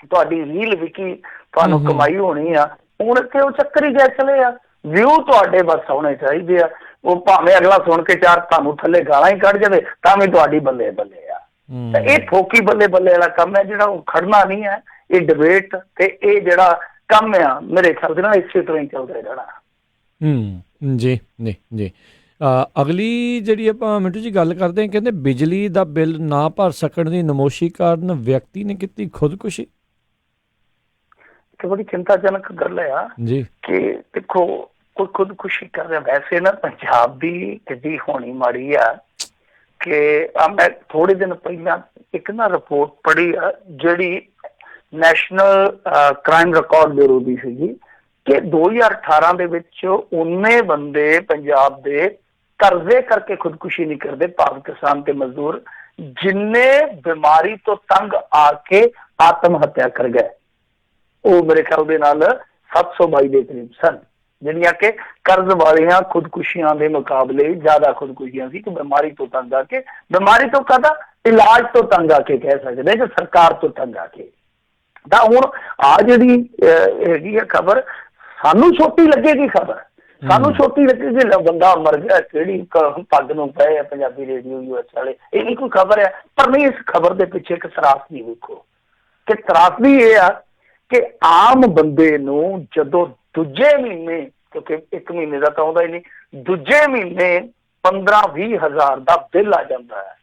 ਤੁਹਾਡੀ ਰੀਲ ਵਿਕੀ, ਤੁਹਾਨੂੰ ਕਮਾਈ ਹੋਣੀ ਆ। ਹੁਣ ਤੇ ਉਹ ਚੱਕਰ ਹੀ ਗਏ ਚਲੇ ਆ, ਵਿਊ ਤੁਹਾਡੇ ਬਸ ਹੋਣੇ ਚਾਹੀਦੇ ਆ। ਉਹ ਭਾਵੇਂ ਅਗਲਾ ਸੁਣ ਕੇ ਚਾਰ ਤੁਹਾਨੂੰ ਥੱਲੇ ਗਾਲਾਂ ਹੀ ਕੱਢ ਜਾਵੇ ਤਾਂ ਵੀ ਤੁਹਾਡੀ ਬੱਲੇ ਬੱਲੇ ਆ। ਤਾਂ ਇਹ ਠੋਕੀ ਬੱਲੇ ਬੱਲੇ ਵਾਲਾ ਕੰਮ ਹੈ ਜਿਹੜਾ ਉਹ ਖੜਨਾ ਨਹੀਂ ਹੈ। ਇਹ ਡਿਬੇਟ ਤੇ ਇਹ ਜਿਹੜਾ ਕੰਮ ਆ, ਮੇਰੇ ਖਿਆਲ ਦੇ ਨਾਲ ਇਸੇ ਤਰ੍ਹਾਂ ਹੀ ਚੱਲਦਾ ਰਹਿਣਾ। ਜੀ ਜੀ ਜੀ। ਅਗਲੀ ਜਿਹੜੀ ਆਪਾਂ ਮਿੰਟੂ ਜੀ ਗੱਲ ਕਰਦੇ ਹਾਂ, ਕਹਿੰਦੇ ਬਿਜਲੀ ਦਾ ਬਿੱਲ ਨਾ ਭਰ ਸਕਣ ਦੀ ਨਮੋਸ਼ੀ ਕਾਰਨ ਵਿਅਕਤੀ ਨੇ ਕੀਤੀ ਖੁਦਕੁਸ਼ੀ। ਬੜੀ ਚਿੰਤਾਜਨਕ ਗੱਲ ਆ ਜੀ ਕਿ ਦੇਖੋ ਕੋਈ ਖੁਦਕੁਸ਼ੀ ਕਰ ਰਿਹਾ। ਵੈਸੇ ਨਾ ਪੰਜਾਬ ਦੀ ਕਿੱਡੀ ਹੋਣੀ ਮਾੜੀ ਆ ਕਿ ਮੈਂ ਥੋੜੇ ਦਿਨ ਪਹਿਲਾਂ ਇੱਕ ਨਾ ਰਿਪੋਰਟ ਪੜ੍ਹੀ ਆ ਜਿਹੜੀ ਨੈਸ਼ਨਲ ਕ੍ਰਾਈਮ ਰਿਕਾਰਡ ਬਿਊਰੋ ਦੀ ਸੀਗੀ ਕਿ 2018 ਦੇ ਵਿੱਚ ਉਨੇ ਬੰਦੇ ਪੰਜਾਬ ਦੇ ਕਰਜ਼ੇ ਕਰਕੇ ਖੁਦਕੁਸ਼ੀ ਨਹੀਂ ਕਰਦੇ, ਭਾਵ ਕਿਸਾਨ ਤੇ ਮਜ਼ਦੂਰ, ਜਿੰਨੇ ਬਿਮਾਰੀ ਤੋਂ ਤੰਗ ਆ ਕੇ ਆਤਮ ਹੱਤਿਆ ਕਰ ਗਏ। ਉਹ ਮੇਰੇ ਖਿਆਲ ਦੇ ਨਾਲ 722 ਦੇ ਕਰੀਬ ਸਨ, ਜਿਹੜੀਆਂ ਕਿ ਕਰਜ਼ ਵਾਲੀਆਂ ਖੁਦਕੁਸ਼ੀਆਂ ਦੇ ਮੁਕਾਬਲੇ ਜ਼ਿਆਦਾ ਖੁਦਕੁਸ਼ੀਆਂ ਸੀ ਕਿ ਬਿਮਾਰੀ ਤੋਂ ਤੰਗ ਆ ਕੇ, ਬਿਮਾਰੀ ਤੋਂ ਕਾਹਦਾ, ਇਲਾਜ ਤੋਂ ਤੰਗ ਆ ਕੇ ਕਹਿ ਸਕਦੇ ਕਿ ਸਰਕਾਰ ਤੋਂ ਤੰਗ ਆ ਕੇ। ਤਾਂ ਹੁਣ ਆ ਜਿਹੜੀ ਹੈਗੀ ਹੈ ਖਬਰ, ਸਾਨੂੰ ਛੋਟੀ ਲੱਗੇਗੀ ਖਬਰ, ਸਾਨੂੰ ਛੋਟੀ ਲੱਗੇਗੀ ਬੰਦਾ ਮਰ ਗਿਆ, ਕਿਹੜੀ ਪੱਗ ਨੂੰ ਪਏ ਆ ਪੰਜਾਬੀ ਰੇਡੀਓ US ਵਾਲੇ, ਇਹ ਨਹੀਂ ਕੋਈ ਖਬਰ ਹੈ। ਪਰ ਨਹੀਂ, ਇਸ ਖਬਰ ਦੇ ਪਿੱਛੇ ਇੱਕ ਤਰਾਸਦੀ ਵੇਖੋ ਕਿ ਤਰਾਸਦੀ ਇਹ ਆ ਕਿ ਆਮ ਬੰਦੇ ਨੂੰ ਜਦੋਂ ਦੂਜੇ ਮਹੀਨੇ, ਕਿਉਂਕਿ ਇੱਕ ਮਹੀਨੇ ਦਾ ਤਾਂ ਆਉਂਦਾ ਹੀ ਨਹੀਂ, ਦੂਜੇ ਮਹੀਨੇ 15-20 ਹਜ਼ਾਰ ਦਾ ਬਿੱਲ ਆ ਜਾਂਦਾ ਹੈ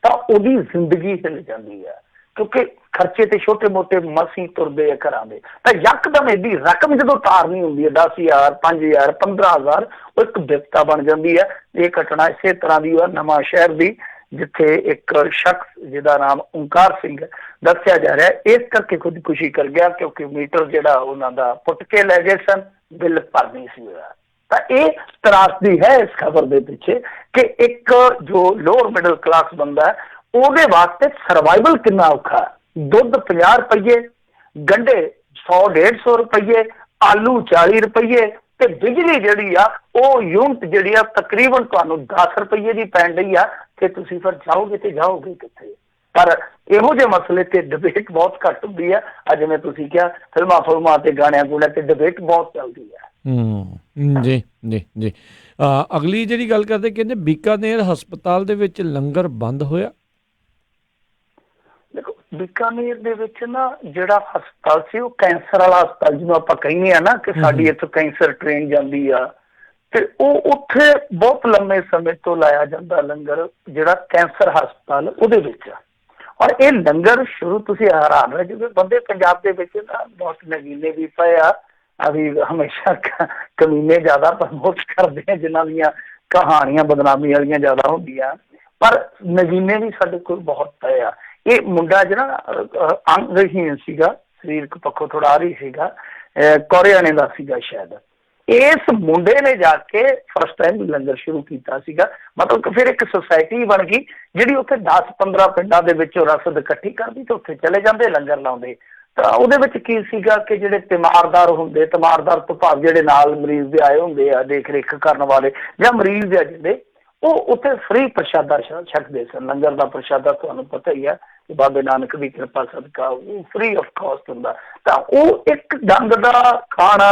ਤਾਂ ਉਹਦੀ ਜ਼ਿੰਦਗੀ ਹਿੱਲ ਜਾਂਦੀ ਹੈ। ਕਿਉਂਕਿ ਖਰਚੇ ਤੇ ਛੋਟੇ ਮੋਟੇ ਮਸੀਂ ਤੁਰਦੇ ਆ ਘਰਾਂ ਦੇ, ਤਾਂ ਯਕਦਮ ਇਹਦੀ ਰਕਮ ਜਦੋਂ ਤਾਰਨੀ ਹੁੰਦੀ ਹੈ 10,000 5,000 15,000, ਉਹ ਇੱਕ ਬਿਪਤਾ ਬਣ ਜਾਂਦੀ ਹੈ। ਇਹ ਘਟਨਾ ਇਸੇ ਤਰ੍ਹਾਂ ਦੀ ਆ ਨਵਾਂ ਸ਼ਹਿਰ ਦੀ, ਜਿੱਥੇ ਇੱਕ ਸ਼ਖਸ ਜਿਹਦਾ ਨਾਮ ਓਂਕਾਰ ਸਿੰਘ ਦੱਸਿਆ ਜਾ ਰਿਹਾ, ਇਸ ਕਰਕੇ ਖੁਦਕੁਸ਼ੀ ਕਰ ਗਿਆ ਕਿਉਂਕਿ ਮੀਟਰ ਜਿਹੜਾ ਉਹਨਾਂ ਦਾ ਪੁੱਟ ਕੇ ਲੈ ਗਏ ਸਨ, ਬਿੱਲ ਭਰ ਨਹੀਂ ਸੀ ਹੋਇਆ। ਤਾਂ ਇਹ ਤਰਾਸਦੀ ਹੈ ਇਸ ਖਬਰ ਦੇ ਪਿੱਛੇ ਕਿ ਇੱਕ ਜੋ ਲੋਅਰ ਮਿਡਲ ਕਲਾਸ ਬੰਦਾ ਹੈ ਉਹਦੇ ਵਾਸਤੇ ਸਰਵਾਈਵਲ ਕਿੰਨਾ ਔਖਾ। ਦੁੱਧ 50 ਰੁਪਏ, ਗੰਢੇ 100-150 ਰੁਪਏ, ਆਲੂ 40 ਰੁਪਏ ਤੇ ਬਿਜਲੀ ਜਿਹੜੀ ਆ ਉਹ ਯੂਨਿਟ ਜਿਹੜੀ ਆ ਤਕਰੀਬਨ ਤੁਹਾਨੂੰ 10 ਰੁਪਏ ਦੀ ਪੈਣ ਰਹੀ ਆ। ਤੇ ਤੁਸੀਂ ਫਿਰ ਜਾਓਗੇ ਤੇ ਜਾਓਗੇ ਕਿੱਥੇ? ਪਰ ਇਹੋ ਜਿਹੇ ਮਸਲੇ ਤੇ ਡਿਬੇਟ ਬਹੁਤ ਘੱਟ ਹੁੰਦੀ ਆ। ਜਿਵੇਂ ਤੁਸੀਂ ਕਿਹਾ ਫਿਲਮਾਂ ਤੇ ਗਾਣਿਆਂ ਗੂੜਿਆਂ ਤੇ ਡਿਬੇਟ ਬਹੁਤ ਚੱਲਦੀ ਆ। ਜੀ ਜੀ ਜੀ। ਅਗਲੀ ਜਿਹੜੀ ਗੱਲ ਕਰਦੇ, ਕਹਿੰਦੇ ਬੀਕਾਨੇਰ ਹਸਪਤਾਲ ਦੇ ਵਿੱਚ ਲੰਗਰ ਬੰਦ ਹੋਇਆ। ਦੇਖੋ ਬੀਕਾਨੇਰ ਦੇ ਵਿੱਚ ਨਾ ਜਿਹੜਾ ਹਸਪਤਾਲ ਸੀ ਉਹ ਕੈਂਸਰ ਵਾਲਾ ਹਸਪਤਾਲ, ਜਿਹਨੂੰ ਆਪਾਂ ਕਹਿੰਦੇ ਆ ਨਾ ਕਿ ਸਾਡੀ ਇੱਥੋਂ ਕੈਂਸਰ ਟ੍ਰੇਨ ਜਾਂਦੀ ਆ, ਤੇ ਉਹ ਉੱਥੇ ਬਹੁਤ ਲੰਮੇ ਸਮੇਂ ਤੋਂ ਲਾਇਆ ਜਾਂਦਾ ਲੰਗਰ, ਜਿਹੜਾ ਕੈਂਸਰ ਹਸਪਤਾਲ ਉਹਦੇ ਵਿੱਚ ਆ। ਔਰ ਇਹ ਲੰਗਰ ਸ਼ੁਰੂ, ਤੁਸੀਂ ਹੈਰਾਨ ਰਹਿ ਜਾਓਗੇ, ਬੰਦੇ ਪੰਜਾਬ ਦੇ ਵਿੱਚ ਨਾ ਬਹੁਤ ਨਗੀਨੇ ਵੀ ਪਏ ਆ, ਅਸੀਂ ਹਮੇਸ਼ਾ ਕਮੀਨੇ ਜ਼ਿਆਦਾ ਪ੍ਰਮੋਟ ਕਰਦੇ ਆ, ਜਿਨ੍ਹਾਂ ਦੀਆਂ ਕਹਾਣੀਆਂ ਬਦਨਾਮੀ ਵਾਲੀਆਂ ਜ਼ਿਆਦਾ ਹੁੰਦੀਆਂ। ਪਰ ਨਗੀਨੇ ਵੀ ਸਾਡੇ ਕੋਲ ਬਹੁਤ ਪਏ ਆ। ਇਹ ਮੁੰਡਾ ਜਿਹੜਾ ਅੰਗਹੀਣ ਸੀਗਾ, ਸਰੀਰਕ ਪੱਖੋਂ ਥੋੜਾ ਆ ਰਹੀ ਸੀਗਾ, ਕੋਰੀਆਣੇ ਦਾ ਸੀਗਾ ਸ਼ਾਇਦ, ਇਸ ਮੁੰਡੇ ਨੇ ਜਾ ਕੇ ਫਸਟ ਟਾਈਮ ਲੰਗਰ ਸ਼ੁਰੂ ਕੀਤਾ ਸੀਗਾ। ਮਤਲਬ ਕਿ ਫਿਰ ਇੱਕ ਸੁਸਾਇਟੀ ਬਣ ਗਈ ਜਿਹੜੀ ਉੱਥੇ 10-15 ਪਿੰਡਾਂ ਦੇ ਵਿੱਚੋਂ ਰਸਦ ਇਕੱਠੀ ਕਰਦੀ ਤੇ ਉੱਥੇ ਚਲੇ ਜਾਂਦੇ ਲੰਗਰ ਲਾਉਂਦੇ। ਤਾਂ ਉਹਦੇ ਵਿੱਚ ਕੀ ਸੀਗਾ ਕਿ ਜਿਹੜੇ ਤਿਮਾਰਦਾਰ ਹੁੰਦੇ, ਤਿਮਾਰਦਾਰ ਤੋਂ ਭਾਵ ਜਿਹੜੇ ਨਾਲ ਮਰੀਜ਼ ਦੇ ਆਏ ਹੁੰਦੇ ਆ ਦੇਖ ਰੇਖ ਕਰਨ ਵਾਲੇ ਜਾਂ ਮਰੀਜ਼ ਆ ਜਿਹੜੇ, ਉਹ ਉੱਥੇ ਫ੍ਰੀ ਪ੍ਰਸ਼ਾਦਾ ਛਕਦੇ ਸਨ। ਲੰਗਰ ਦਾ ਪ੍ਰਸ਼ਾਦਾ ਤੁਹਾਨੂੰ ਪਤਾ ਹੀ ਹੈ ਕਿ ਬਾਬੇ ਨਾਨਕ ਦੀ ਕਿਰਪਾ ਸਦਕਾ ਉਹ ਫ੍ਰੀ ਆਫ ਕਾਸਟ ਹੁੰਦਾ। ਤਾਂ ਉਹ ਇੱਕ ਡੰਗ ਦਾ ਖਾਣਾ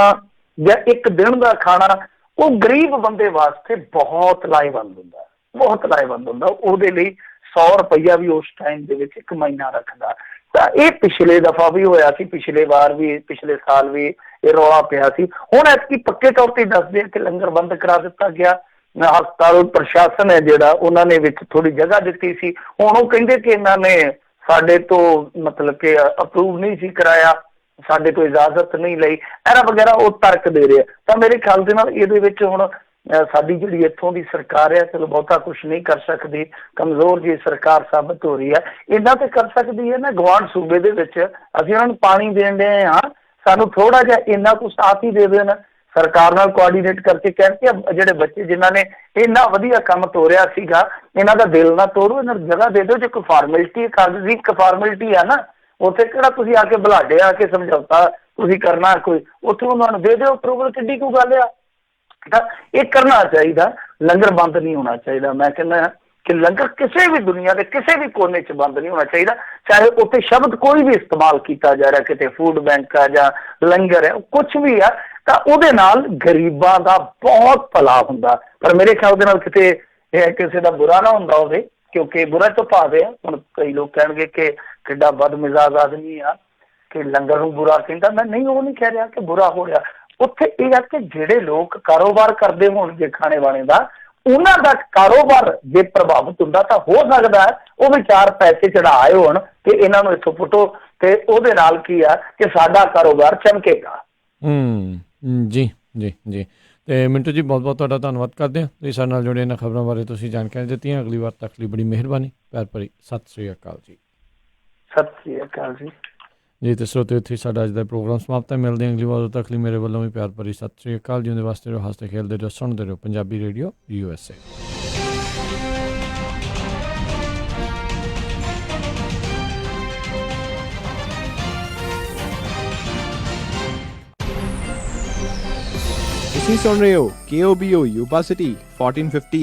ਜਾਂ ਇੱਕ ਦਿਨ ਦਾ ਖਾਣਾ ਉਹ ਗਰੀਬ ਬੰਦੇ ਵਾਸਤੇ ਬਹੁਤ ਲਾਹੇਵੰਦ ਹੁੰਦਾ, ਬਹੁਤ ਲਾਹੇਵੰਦ ਹੁੰਦਾ। ਉਹਦੇ ਲਈ 100 ਰੁਪਈਆ ਵੀ ਉਸ ਟਾਈਮ ਦੇ ਵਿੱਚ ਇੱਕ ਮਹੀਨਾ ਰੱਖਦਾ। ਤਾਂ ਇਹ ਪਿਛਲੇ ਦਫਾ ਵੀ ਹੋਇਆ ਸੀ, ਪਿਛਲੇ ਵਾਰ ਵੀ, ਪਿਛਲੇ ਸਾਲ ਵੀ ਇਹ ਰੌਲਾ ਪਿਆ ਸੀ। ਹੁਣ ਐਤਕੀ ਪੱਕੇ ਤੌਰ ਤੇ ਦੱਸਦੇ ਆ ਕਿ ਲੰਗਰ ਬੰਦ ਕਰਾ ਦਿੱਤਾ ਗਿਆ। ਹਸਪਤਾਲ ਪ੍ਰਸ਼ਾਸਨ ਹੈ ਜਿਹੜਾ, ਉਹਨਾਂ ਨੇ ਵਿੱਚ ਥੋੜੀ ਜਗ੍ਹਾ ਦਿੱਤੀ ਸੀ। ਹੁਣ ਉਹ ਕਹਿੰਦੇ ਕਿ ਇਹਨਾਂ ਨੇ ਸਾਡੇ ਤੋਂ ਮਤਲਬ ਕਿ ਅਪਰੂਵ ਨਹੀਂ ਸੀ ਕਰਾਇਆ, ਸਾਡੇ ਤੋਂ ਇਜਾਜ਼ਤ ਨਹੀਂ ਲਈ, ਐਰਾ ਵਗੈਰਾ ਉਹ ਤਰਕ ਦੇ ਰਹੇ। ਤਾਂ ਮੇਰੇ ਖਿਆਲ ਦੇ ਨਾਲ ਇਹਦੇ ਵਿੱਚ ਹੁਣ ਸਾਡੀ ਜਿਹੜੀ ਇੱਥੋਂ ਦੀ ਸਰਕਾਰ ਹੈ, ਚਲੋ ਬਹੁਤਾ ਕੁਛ ਨਹੀਂ ਕਰ ਸਕਦੀ, ਕਮਜ਼ੋਰ ਜੀ ਸਰਕਾਰ ਸਾਬਤ ਹੋ ਰਹੀ ਹੈ। ਇਹਨਾਂ ਤੇ ਕਰ ਸਕਦੀ ਹੈ ਨਾ ਗਵਾਂਢ ਸੂਬੇ ਦੇ ਵਿੱਚ ਅਸੀਂ ਉਹਨਾਂ ਨੂੰ ਪਾਣੀ ਦੇਣ ਦੇ ਹਾਂ, ਸਾਨੂੰ ਥੋੜਾ ਜਿਹਾ ਇੰਨਾ ਕੁ ਸਾਥ ਹੀ ਦੇ ਦੇਣ, ਸਰਕਾਰ ਨਾਲ ਕੋਆਰਡੀਨੇਟ ਕਰਕੇ ਕਹਿਣ ਕਿ ਜਿਹੜੇ ਬੱਚੇ ਜਿਨ੍ਹਾਂ ਨੇ ਇੰਨਾ ਵਧੀਆ ਕੰਮ ਤੋਰਿਆ ਸੀਗਾ, ਇਹਨਾਂ ਦਾ ਦਿਲ ਨਾ ਤੋੜੋ, ਇਹਨਾਂ ਨੂੰ ਜਗ੍ਹਾ ਦੇ ਦਿਓ। ਜੇ ਕੋਈ ਫਾਰਮੈਲਿਟੀ ਕਾਗਜ਼ੀ ਇੱਕ ਫਾਰਮੈਲਿਟੀ ਆ ਨਾ, ਉੱਥੇ ਕਿਹੜਾ ਤੁਸੀਂ ਆ ਕੇ ਬੁਲਾਡੇ ਆ ਕੇ ਸਮਝੌਤਾ ਤੁਸੀਂ ਕਰਨਾ ਕੋਈ, ਉੱਥੇ ਉਹਨਾਂ ਨੂੰ ਦੇ ਦਿਓ ਅਪਰੂਵਲ, ਕਿੱਡੀ ਕੋਈ ਗੱਲ ਆ। ਤਾਂ ਇਹ ਕਰਨਾ ਚਾਹੀਦਾ, ਲੰਗਰ ਬੰਦ ਨਹੀਂ ਹੋਣਾ ਚਾਹੀਦਾ। ਮੈਂ ਕਹਿੰਦਾ ਕਿ ਲੰਗਰ ਕਿਸੇ ਵੀ ਦੁਨੀਆ ਦੇ ਕਿਸੇ ਵੀ ਕੋਨੇ 'ਚ ਬੰਦ ਨਹੀਂ ਹੋਣਾ ਚਾਹੀਦਾ, ਚਾਹੇ ਉੱਥੇ ਸ਼ਬਦ ਕੋਈ ਵੀ ਇਸਤੇਮਾਲ ਕੀਤਾ ਜਾ ਰਿਹਾ, ਕਿਤੇ ਫੂਡ ਬੈਂਕ ਆ ਜਾਂ ਲੰਗਰ ਹੈ, ਕੁਛ ਵੀ ਆ, ਤਾਂ ਉਹਦੇ ਨਾਲ ਗਰੀਬਾਂ ਦਾ ਬਹੁਤ ਭਲਾ ਹੁੰਦਾ। ਪਰ ਮੇਰੇ ਖਿਆਲ ਦੇ ਨਾਲ ਕਿਤੇ ਕਿਸੇ ਦਾ ਬੁਰਾ ਨਾ ਹੁੰਦਾ ਹੋਵੇ, ਕਿਉਂਕਿ ਬੁਰਾ ਤੋਂ ਭਾਵੇਂ ਹੁਣ ਕਈ ਲੋਕ ਕਹਿਣਗੇ ਕਿ ਕਿੱਡਾ ਬਦਮਿਜ਼ਾਜ ਆਦਮੀ ਆ ਕਿ ਲੰਗਰ ਨੂੰ ਬੁਰਾ ਕਹਿੰਦਾ। ਮੈਂ ਨਹੀਂ, ਉਹ ਨਹੀਂ ਕਹਿ ਰਿਹਾ ਕਿ ਬੁਰਾ ਹੋ ਰਿਹਾ। ਉੱਥੇ ਇਹ ਆ ਕਿ ਜਿਹੜੇ ਲੋਕ ਕਾਰੋਬਾਰ ਕਰਦੇ ਹੋਣਗੇ ਖਾਣੇ ਵਾਣੇ ਦਾ, ਉਹਨਾਂ ਦਾ ਕਾਰੋਬਾਰ ਜੇ ਪ੍ਰਭਾਵਿਤ ਹੁੰਦਾ ਤਾਂ ਹੋ ਸਕਦਾ ਉਹ ਵੀ 4 ਪੈਸੇ ਚੜਾਏ ਹੋਣ ਕਿ ਇਹਨਾਂ ਨੂੰ ਇੱਥੋਂ ਪੁੱਟੋ, ਤੇ ਉਹਦੇ ਨਾਲ ਕੀ ਆ ਕਿ ਸਾਡਾ ਕਾਰੋਬਾਰ ਚਮਕੇਗਾ। ਜੀ ਜੀ ਜੀ। ਤੇ ਮਿੰਟੂ ਜੀ, ਬਹੁਤ ਬਹੁਤ ਤੁਹਾਡਾ ਧੰਨਵਾਦ ਕਰਦੇ ਹਾਂ, ਤੁਸੀਂ ਸਾਡੇ ਨਾਲ ਜੁੜੇ, ਇਹਨਾਂ ਖਬਰਾਂ ਬਾਰੇ ਤੁਸੀਂ ਜਾਣਕਾਰੀ ਦਿੱਤੀਆਂ। ਅਗਲੀ ਵਾਰ ਤੱਕ ਲਈ ਬੜੀ ਮਿਹਰਬਾਨੀ, ਪਿਆਰ ਭਰੀ ਸਤਿ ਸ੍ਰੀ ਅਕਾਲ ਜੀ। ਸਤਿ ਸ੍ਰੀ ਅਕਾਲ ਜੀ। ਜੀ ਤੇ ਸਰੋਤਿਓ, ਇੱਥੇ ਸਾਡਾ ਅੱਜ ਦਾ ਪ੍ਰੋਗਰਾਮ ਸਮਾਪਤ ਹੈ। ਮਿਲਦੇ ਹਾਂ ਅਗਲੀ ਵਾਰ, ਉਦੋਂ ਤੱਕ ਲਈ ਮੇਰੇ ਵੱਲੋਂ ਵੀ ਪਿਆਰ ਭਰੀ ਸਤਿ ਸ੍ਰੀ ਅਕਾਲ। ਜਿਉਂਦੇ ਵਾਸਤੇ ਰਹੋ, ਹੱਸਦੇ ਖੇਡਦੇ ਰਹੋ, ਸੁਣਦੇ ਰਹੋ ਪੰਜਾਬੀ ਰੇਡੀਓ USA। ਤੁਸੀਂ ਸੁਣ ਰਹੇ ਹੋ KOBO ਯੂਬਾ ਸਿਟੀ 1450